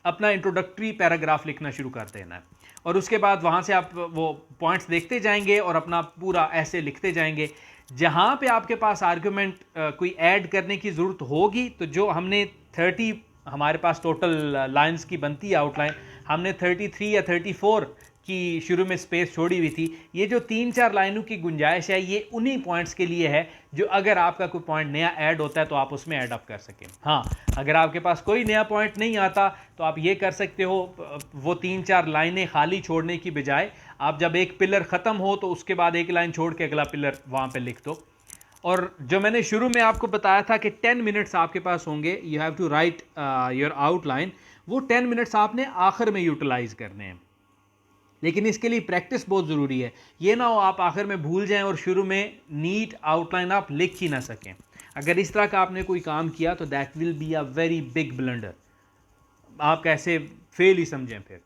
अपना इंट्रोडक्टरी पैराग्राफ लिखना शुरू कर देना है, और उसके बाद वहाँ से आप वो पॉइंट्स देखते जाएंगे और अपना पूरा ऐसे लिखते जाएंगे। जहाँ पे आपके पास आर्गुमेंट कोई ऐड करने की ज़रूरत होगी, तो जो हमने 30 हमारे पास टोटल लाइंस की बनती है आउटलाइन, हमने 33 या 34 की शुरू में स्पेस छोड़ी हुई थी। ये जो 3-4 लाइनों की गुंजाइश है, ये उन्हीं पॉइंट्स के लिए है जो अगर आपका कोई पॉइंट नया ऐड होता है तो आप उसमें ऐड अप कर सकें। हाँ, अगर आपके पास कोई नया पॉइंट नहीं आता तो आप ये कर सकते हो, वो 3-4 लाइनें खाली छोड़ने की बजाय आप जब एक पिलर ख़त्म हो तो उसके बाद एक लाइन छोड़ के अगला पिलर वहाँ पर लिख दो। और जो मैंने शुरू में आपको बताया था कि 10 मिनट्स आपके पास होंगे, you have to write your outline, वो 10 मिनट्स आपने आखिर में यूटिलाइज करने हैं। लेकिन इसके लिए प्रैक्टिस बहुत ज़रूरी है। ये ना हो आप आखिर में भूल जाएं और शुरू में नीट आउटलाइन आप लिख ही ना सकें। अगर इस तरह का आपने कोई काम किया तो that will be a very big blunder. आप कैसे फेल ही समझें फिर।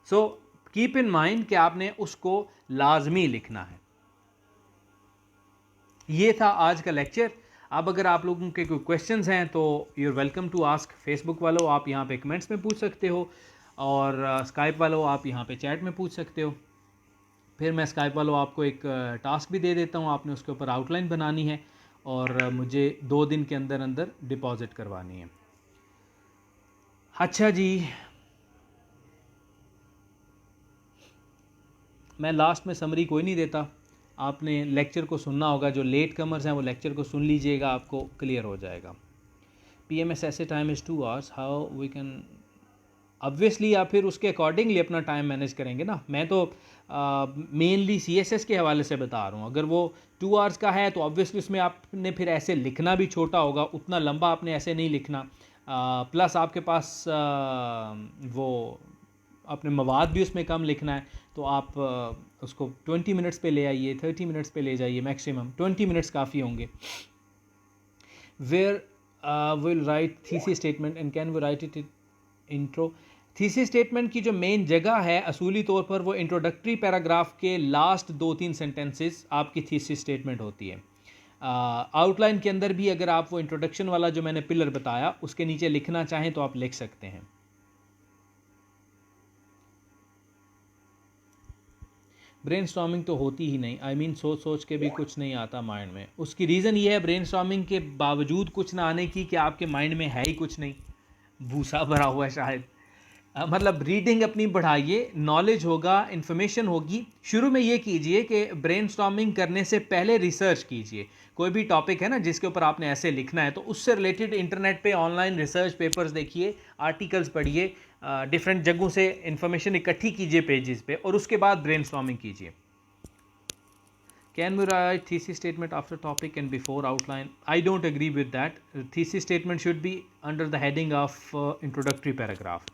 सो कीप इन माइंड कि आपने उसको लाजमी लिखना है। ये था आज का लेक्चर। अब अगर आप लोगों के कोई क्वेश्चंस हैं तो you are welcome to ask. Facebook वालों आप यहाँ पे कमेंट्स में पूछ सकते हो, और स्काइप वालों आप यहाँ पे चैट में पूछ सकते हो। फिर मैं स्काइप वालों आपको एक टास्क भी दे देता हूँ, आपने उसके ऊपर आउटलाइन बनानी है और मुझे 2 दिन के अंदर अंदर डिपॉजिट करवानी है। अच्छा जी, मैं लास्ट में समरी कोई नहीं देता, आपने लेक्चर को सुनना होगा। जो लेट कमर्स हैं वो लेक्चर को सुन लीजिएगा, आपको क्लियर हो जाएगा। PMS ऐसे time is 2 hours, how we can, obviously आप फिर उसके अकॉर्डिंगली अपना टाइम मैनेज करेंगे ना। मैं तो मेनली CSS के हवाले से बता रहा हूँ। अगर वो 2 hours का है तो ऑब्वियसली उसमें आपने फिर ऐसे लिखना भी छोटा होगा, उतना लंबा आपने ऐसे नहीं लिखना। प्लस आपके पास वो अपने मवाद भी उसमें कम लिखना है, तो आप उसको 20 मिनट्स पे ले आइए, 30 मिनट्स पे ले जाइए, मैक्सिमम 20 मिनट्स काफ़ी होंगे। Where will write thesis statement and can we write it intro. Thesis statement की जो मेन जगह है असूली तौर पर वो इंट्रोडक्टरी पैराग्राफ के लास्ट 2-3 सेंटेंसेस आपकी थीसिस स्टेटमेंट होती है। आउटलाइन के अंदर भी अगर आप वो इंट्रोडक्शन वाला जो मैंने पिलर बताया उसके नीचे लिखना चाहें तो आप लिख सकते हैं। ब्रेनस्टॉर्मिंग तो होती ही नहीं, आई मीन सोच सोच के भी कुछ नहीं आता माइंड में। उसकी रीज़न ये है ब्रेनस्टॉर्मिंग के बावजूद कुछ ना आने की कि आपके माइंड में है ही कुछ नहीं, भूसा भरा हुआ है शायद। मतलब रीडिंग अपनी बढ़ाइए, नॉलेज होगा, इन्फॉर्मेशन होगी। शुरू में ये कीजिए कि ब्रेनस्टॉर्मिंग करने से पहले रिसर्च कीजिए। कोई भी टॉपिक है ना जिसके ऊपर आपने ऐसे लिखना है, तो उससे रिलेटेड इंटरनेट पे ऑनलाइन रिसर्च पेपर्स देखिए, आर्टिकल्स पढ़िए, डिफरेंट जगहों से इंफॉर्मेशन इकट्ठी कीजिए पेजेस पे, और उसके बाद ब्रेनस्टॉर्मिंग कीजिए। Can we write thesis statement after topic and before outline? I don't agree with that. Thesis statement should be under the heading of introductory paragraph.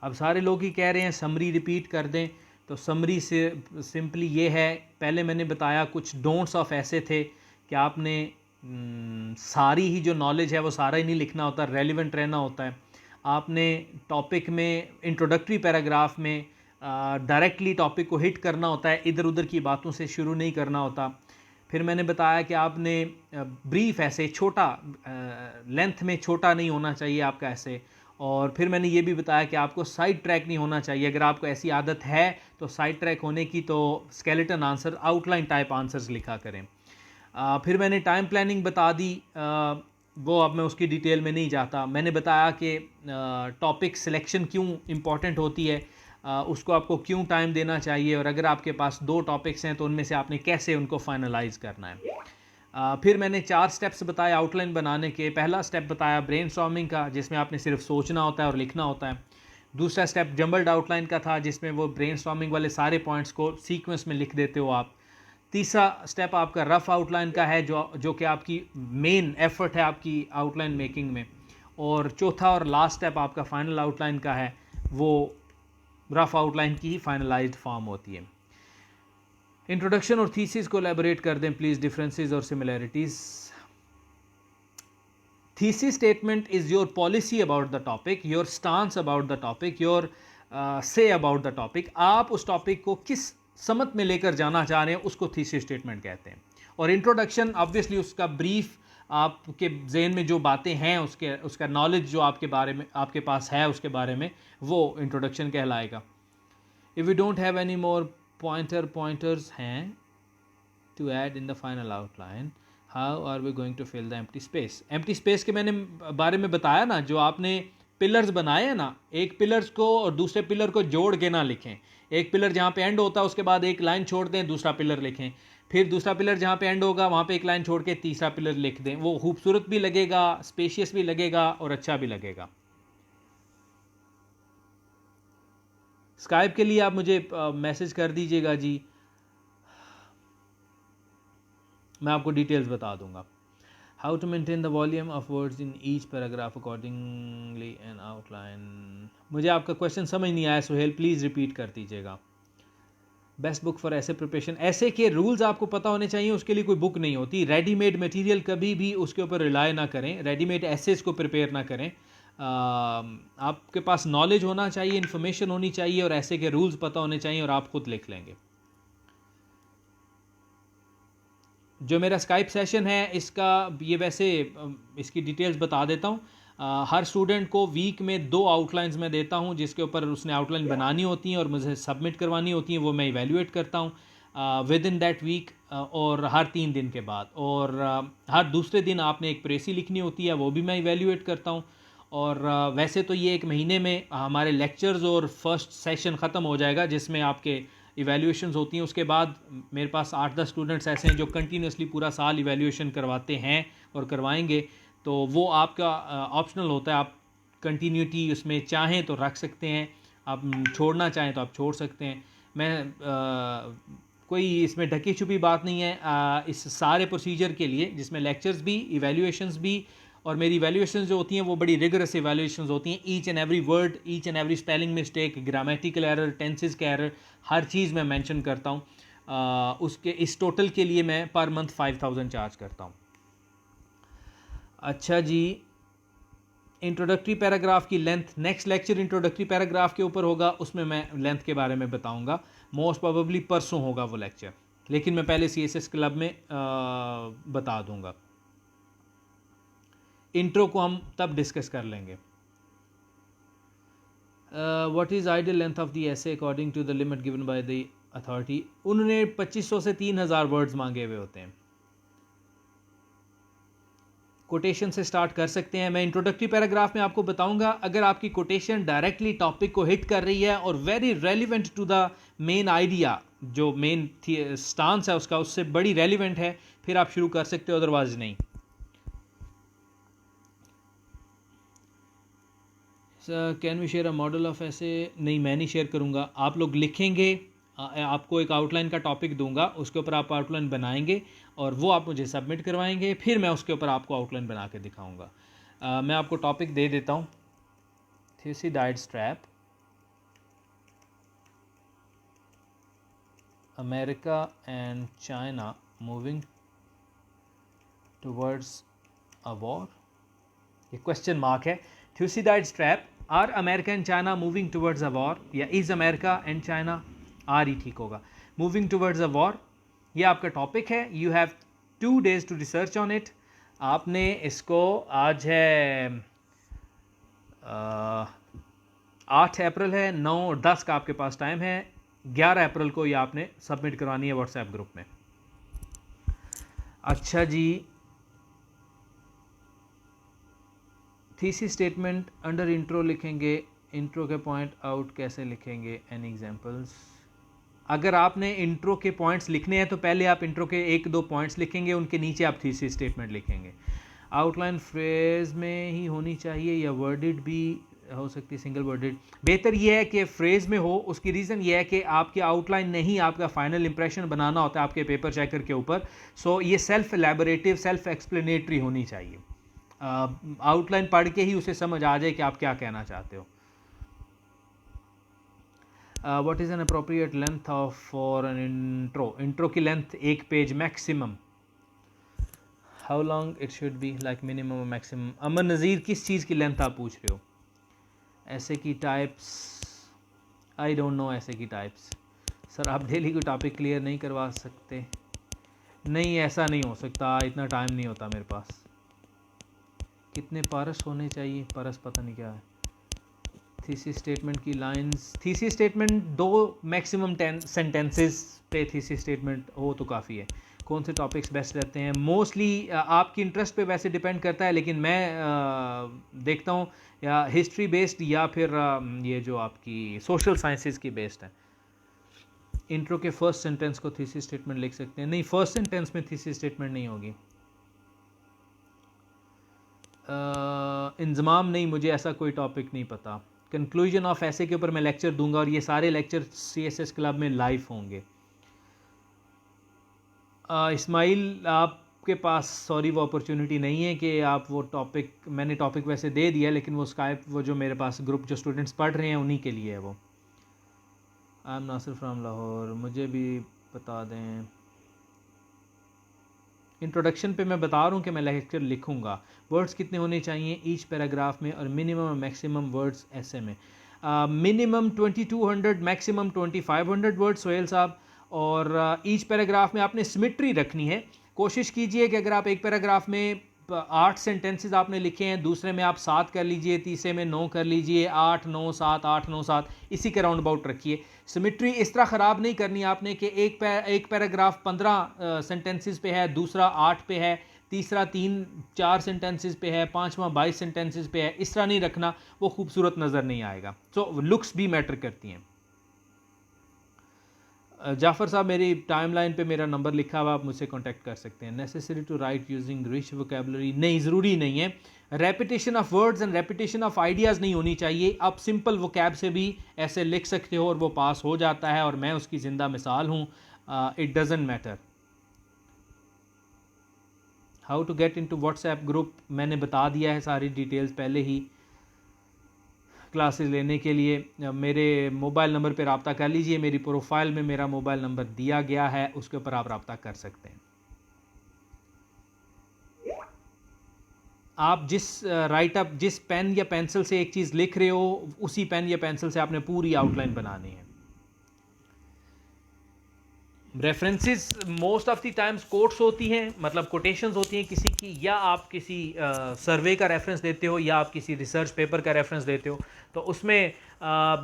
अब सारे लोग ही कह रहे हैं समरी रिपीट कर दें, तो समरी से सिंपली ये है, पहले मैंने बताया कुछ डोंट्स ऑफ ऐसे थे कि आपने सारी ही जो नॉलेज है वो सारा ही नहीं लिखना होता, रेलिवेंट रहना होता है। आपने टॉपिक में इंट्रोडक्टरी पैराग्राफ में डायरेक्टली टॉपिक को हिट करना होता है, इधर उधर की बातों से शुरू नहीं करना होता। फिर मैंने बताया कि आपने ब्रीफ ऐसे छोटा, लेंथ में छोटा नहीं होना चाहिए आपका ऐसे। और फिर मैंने ये भी बताया कि आपको साइड ट्रैक नहीं होना चाहिए। अगर आपको ऐसी आदत है तो साइड ट्रैक होने की, तो skeleton answer, outline type answers लिखा करें। फिर मैंने टाइम प्लानिंग बता दी, वो अब मैं उसकी डिटेल में नहीं जाता। मैंने बताया कि टॉपिक सिलेक्शन क्यों इम्पॉर्टेंट होती है, उसको आपको क्यों टाइम देना चाहिए, और अगर आपके पास 2 टॉपिक्स हैं तो उनमें से आपने कैसे उनको फाइनलाइज करना है। फिर मैंने 4 स्टेप्स बताए आउटलाइन बनाने के। पहला स्टेप बताया ब्रेनस्टॉर्मिंग का, जिसमें आपने सिर्फ सोचना होता है और लिखना होता है। दूसरा स्टेप जंबल्ड आउटलाइन का था, जिसमें वो ब्रेनस्टॉर्मिंग वाले सारे पॉइंट्स को सीक्वेंस में लिख देते हो आप। तीसरा स्टेप आपका रफ़ आउटलाइन का है, जो कि आपकी मेन एफर्ट है आपकी आउटलाइन मेकिंग में। और चौथा और लास्ट स्टेप आपका फाइनल आउटलाइन का है, वो रफ़ आउटलाइन की ही फाइनलाइज्ड फॉर्म होती है। इंट्रोडक्शन और थीसिस को एलैबोरेट कर दें प्लीज़, डिफरेंसेस और similarities. Thesis statement is your policy about the topic, your stance about the topic, your say about the topic. आप उस टॉपिक को किस समत में लेकर जाना चाह रहे हैं, उसको थीसिस स्टेटमेंट कहते हैं। और इंट्रोडक्शन ऑब्वियसली उसका ब्रीफ, आपके जहन में जो बातें हैं उसका नॉलेज जो आपके बारे में आपके पास है उसके बारे में, वो इंट्रोडक्शन कहलाएगा। If you don't have any more pointers हैं to add in the final outline, how are we going to fill the empty space? empty space के मैंने बारे में बताया ना, जो आपने पिलर्स बनाए हैं ना, एक पिलर्स को और दूसरे पिलर को जोड़ के ना लिखें। एक पिलर जहाँ पे एंड होता है उसके बाद एक लाइन छोड़ दें, दूसरा पिलर लिखें। फिर दूसरा पिलर जहाँ पे एंड होगा वहाँ पे एक लाइन छोड़ के तीसरा पिलर लिख दें। वो खूबसूरत भी लगेगा, स्पेशियस भी लगेगा और अच्छा भी लगेगा। स्काइप के लिए आप मुझे मैसेज कर दीजिएगा जी, मैं आपको डिटेल्स बता दूंगा। How to maintain the volume of words in each paragraph accordingly an outline. मुझे आपका क्वेश्चन समझ नहीं आया सुहेल, प्लीज़ रिपीट कर दीजिएगा। बेस्ट बुक फॉर ऐसे प्रिपरेशन, ऐसे के रूल्स आपको पता होने चाहिए, उसके लिए कोई बुक नहीं होती। रेडीमेड मटेरियल कभी भी उसके ऊपर रिलाय ना करें, रेडीमेड एसेस को प्रिपेयर ना करें। आपके पास नॉलेज होना चाहिए, इन्फॉर्मेशन होनी चाहिए, और ऐसे के रूल्स पता होने चाहिए, और आप खुद लिख लेंगे। जो मेरा स्काइप सेशन है इसका, ये वैसे इसकी डिटेल्स बता देता हूँ। हर स्टूडेंट को वीक में 2 आउटलाइंस मैं देता हूँ, जिसके ऊपर उसने आउटलाइन बनानी होती हैं और मुझे सबमिट करवानी होती हैं। वो मैं इवैल्यूएट करता हूँ विद इन दैट वीक, और हर 3 दिन के बाद। और हर दूसरे दिन आपने एक प्रेसी लिखनी होती है, वो भी मैं इवैल्यूएट करता हूँ। और वैसे तो ये 1 महीने में हमारे लेक्चर्स और फर्स्ट सेशन ख़त्म हो जाएगा जिसमें आपके इवैल्यूएशंस होती हैं। उसके बाद मेरे पास 8-10 स्टूडेंट्स ऐसे हैं जो कंटिन्यूसली पूरा साल इवैल्यूएशन करवाते हैं और करवाएंगे, तो वो आपका ऑप्शनल होता है। आप कंटिन्यूटी उसमें चाहें तो रख सकते हैं, आप छोड़ना चाहें तो आप छोड़ सकते हैं। मैं कोई इसमें ढकी छुपी बात नहीं है। इस सारे प्रोसीजर के लिए जिसमें लेक्चर्स भी, इवैल्यूएशंस भी, और मेरी इवैल्यूएशंस जो होती हैं वो बड़ी रिगरस इवैल्यूएशंस होती हैं। Each and every word, each and every spelling mistake, grammatical error, tenses का एरर, हर चीज़ मैं मेंशन करता हूँ। उसके इस टोटल के लिए मैं पर मंथ 5000 चार्ज करता हूँ। अच्छा जी, इंट्रोडक्टरी पैराग्राफ की length, next lecture introductory paragraph के ऊपर होगा, उसमें मैं लेंथ के बारे में बताऊंगा। मोस्ट प्रोबेबली परसों होगा वो लेक्चर, लेकिन मैं पहले CSS क्लब में बता दूंगा। इंट्रो को हम तब डिस्कस कर लेंगे। What is ideal length of the essay according to the limit given by the authority. उन्होंने 2500 से 3000 वर्ड्स मांगे हुए होते हैं। कोटेशन से स्टार्ट कर सकते हैं। मैं इंट्रोडक्टरी पैराग्राफ में आपको बताऊंगा, अगर आपकी कोटेशन डायरेक्टली टॉपिक को हिट कर रही है और very relevant to the main idea, जो मेन स्टांस है उसका, उससे बड़ी रेलिवेंट है, फिर आप शुरू कर सकते हो, अदरवाइज नहीं। Can we share a model of essay? नहीं, मैं नहीं शेयर करूंगा। आप लोग लिखेंगे, आपको एक आउटलाइन का टॉपिक दूंगा, उसके ऊपर आप आउटलाइन बनाएंगे और वो आप मुझे सबमिट करवाएंगे, फिर मैं उसके ऊपर आपको आउटलाइन बना के दिखाऊंगा। मैं आपको टॉपिक दे देता हूँ। Thucydides trap, America and China moving towards a war, ये क्वेश्चन मार्क है। Thucydides trap, are America and China moving towards a war, या is America and China, are ही ठीक होगा, मूविंग टुवर्ड्स अ वॉर, ये आपका टॉपिक है। You have 2 days to research on it. आपने इसको, आज है 8 अप्रैल है, 9 और 10 का आपके पास टाइम है। 11 अप्रैल को ये आपने सबमिट करवानी है व्हाट्सएप ग्रुप में। अच्छा जी, थीसिस स्टेटमेंट अंडर इंट्रो लिखेंगे, इंट्रो के पॉइंट आउट कैसे लिखेंगे, एनी एग्जांपल्स? अगर आपने इंट्रो के पॉइंट्स लिखने हैं तो पहले आप इंट्रो के 1-2 पॉइंट्स लिखेंगे, उनके नीचे आप थीसिस स्टेटमेंट लिखेंगे। आउटलाइन फ्रेज में ही होनी चाहिए या वर्डेड भी हो सकती है, सिंगल वर्डेड? बेहतर यह है कि फ्रेज में हो। उसकी रीज़न यह है कि आपकी आउटलाइन नहीं, आपका फाइनल इंप्रेशन बनाना होता है आपके पेपर चेकर के ऊपर। सो ये सेल्फ एलैबोरेटिव, सेल्फ एक्सप्लेनेटरी होनी चाहिए। आउटलाइन पढ़ के ही उसे समझ आ जाए कि आप क्या कहना चाहते हो। What is an appropriate length of for an intro? Intro की length 1 page maximum. How long it should be, like minimum maximum? Aman Nazir, किस चीज़ की लेंथ आप पूछ रहे हो? ऐसे की टाइप्स, आई डोंट नो ऐसे की टाइप्स। सर आप डेली कोई टॉपिक क्लियर नहीं करवा सकते? नहीं, ऐसा नहीं हो सकता, इतना टाइम नहीं होता मेरे पास। कितने पारस होने चाहिए? पारस पता नहीं क्या है। थीसिस स्टेटमेंट की lines, thesis statement 2 maximum 10 sentences पे थीसिस स्टेटमेंट हो तो काफ़ी है। कौन से टॉपिक्स बेस्ट रहते हैं? मोस्टली आपकी इंटरेस्ट पे वैसे डिपेंड करता है, लेकिन मैं देखता हूँ या हिस्ट्री बेस्ड या फिर ये जो आपकी सोशल साइंसेस की बेस्ड है। इंट्रो के फर्स्ट सेंटेंस को थीसिस स्टेटमेंट लिख सकते हैं? नहीं, फर्स्ट सेंटेंस में थीसिस स्टेटमेंट नहीं होगी। इंजमाम, नहीं, मुझे ऐसा कोई टॉपिक नहीं पता। कंक्लूजन ऑफ ऐसे के ऊपर मैं लेक्चर दूंगा और ये सारे लेक्चर CSS क्लब में लाइव होंगे। इस्माइल, आपके पास सॉरी वो अपॉर्चुनिटी नहीं है कि आप वो टॉपिक, मैंने टॉपिक वैसे दे दिया, लेकिन वो स्काइप, वो जो मेरे पास ग्रुप जो स्टूडेंट्स पढ़ रहे हैं उन्हीं के लिए है वो। I am Nasir from Lahore, मुझे भी बता दें। इंट्रोडक्शन पे मैं बता रहा हूँ कि मैं लेक्चर लिखूँगा। वर्ड्स कितने होने चाहिए ईच पैराग्राफ में, और मिनिमम और मैक्सिमम वर्ड्स ऐसे में? मिनिमम 2200, मैक्सिमम 2500 वर्ड्स सोहेल साहब। और ईच पैराग्राफ में आपने सिमेट्री रखनी है। कोशिश कीजिए कि अगर आप एक पैराग्राफ में 8 सेंटेंसेस आपने लिखे हैं, दूसरे में आप 7 कर लीजिए, तीसरे में 9 कर लीजिए, 8 9 7 8 9 7, इसी के राउंड अबाउट रखिए। सिमेट्री इस तरह ख़राब नहीं करनी आपने कि एक पैराग्राफ 15 सेंटेंसेस पे है, दूसरा 8 पे है, तीसरा 3-4 सेंटेंसेस पे है, पांचवा 22 सेंटेंसेस पे है, इस तरह नहीं रखना, वो खूबसूरत नज़र नहीं आएगा। सो लुक्स भी मैटर करती हैं। जाफ़र साहब, मेरी टाइमलाइन पे मेरा नंबर लिखा हुआ, आप मुझसे कांटेक्ट कर सकते हैं। Necessary to write using rich vocabulary, नहीं, ज़रूरी नहीं है। Repetition of words and repetition of ideas नहीं होनी चाहिए। आप सिंपल वोकैब से भी ऐसे लिख सकते हो और वो पास हो जाता है, और मैं उसकी ज़िंदा मिसाल हूँ। It doesn't matter. How to get into WhatsApp group, मैंने बता दिया है सारी डिटेल्स पहले ही। क्लासेस लेने के लिए मेरे मोबाइल नंबर पर रब्ता कर लीजिए, मेरी प्रोफाइल में मेरा मोबाइल नंबर दिया गया है, उसके ऊपर आप रब्ता कर सकते हैं। आप जिस राइटअप, जिस पेन या पेंसिल से एक चीज़ लिख रहे हो, उसी पेन या पेंसिल से आपने पूरी आउटलाइन बनानी है। References most of the times quotes होती हैं, मतलब कोटेशंस होती हैं किसी की, या आप किसी सर्वे का रेफरेंस देते हो, या आप किसी रिसर्च पेपर का रेफरेंस देते हो। तो उसमें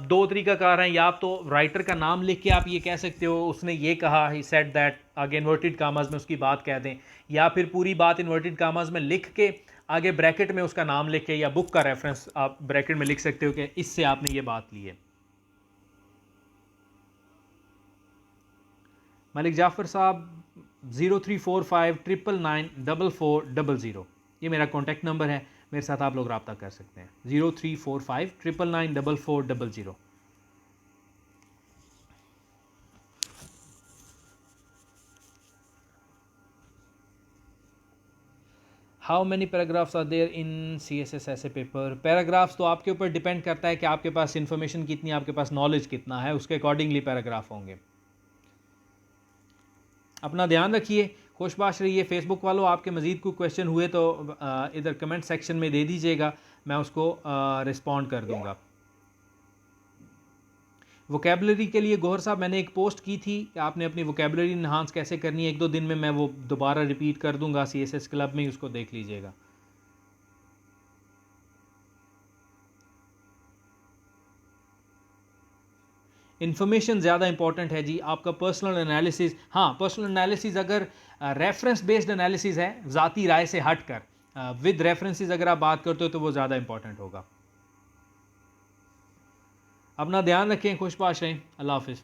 दो तरीकाकार हैं, या आप तो राइटर का नाम लिख के आप ये कह सकते हो उसने ये कहा, ही सेड दैट, आगे इन्वर्टेड कामाज में उसकी बात कह दें, या फिर पूरी बात इन्वर्टेड कामाज में लिख के आगे ब्रैकेट में उसका नाम लिख के, या बुक का रेफरेंस आप ब्रैकेट में लिख सकते हो कि इससे आपने ये बात ली है। मलिक जाफ़र साहब, 0345999400, ये मेरा कॉन्टैक्ट नंबर है, मेरे साथ आप लोग रब्ता कर सकते हैं। 0345999400। How many paragraphs are there in CSS essay paper? Paragraphs तो आपके ऊपर डिपेंड करता है कि आपके पास इंफॉर्मेशन कितनी, आपके पास नॉलेज कितना है, उसके अकॉर्डिंगली पैराग्राफ होंगे। अपना ध्यान रखिए, खुशबाश रहिए। फेसबुक वालों, आपके मज़ीद कोई क्वेश्चन हुए तो इधर कमेंट सेक्शन में दे दीजिएगा, मैं उसको रिस्पॉन्ड कर दूंगा। वोकेबलरी के लिए गोहर साहब, मैंने एक पोस्ट की थी कि आपने अपनी वोकेबलरी इन्हांस कैसे करनी है, 1-2 दिन में मैं वो दोबारा रिपीट कर दूंगा CSS क्लब में ही, उसको देख लीजिएगा। इन्फॉर्मेशन ज़्यादा इंपॉर्टेंट है जी, आपका पर्सनल एनालिसिस। हाँ, पर्सनल एनालिसिस अगर रेफरेंस बेस्ड एनालिसिस है, ज़ाती राय से हट कर विद रेफरेंसेस अगर आप बात करते हो तो वो ज़्यादा इंपॉर्टेंट होगा। अपना ध्यान रखें, खुशबाश रहें, अल्लाह हाफिज़।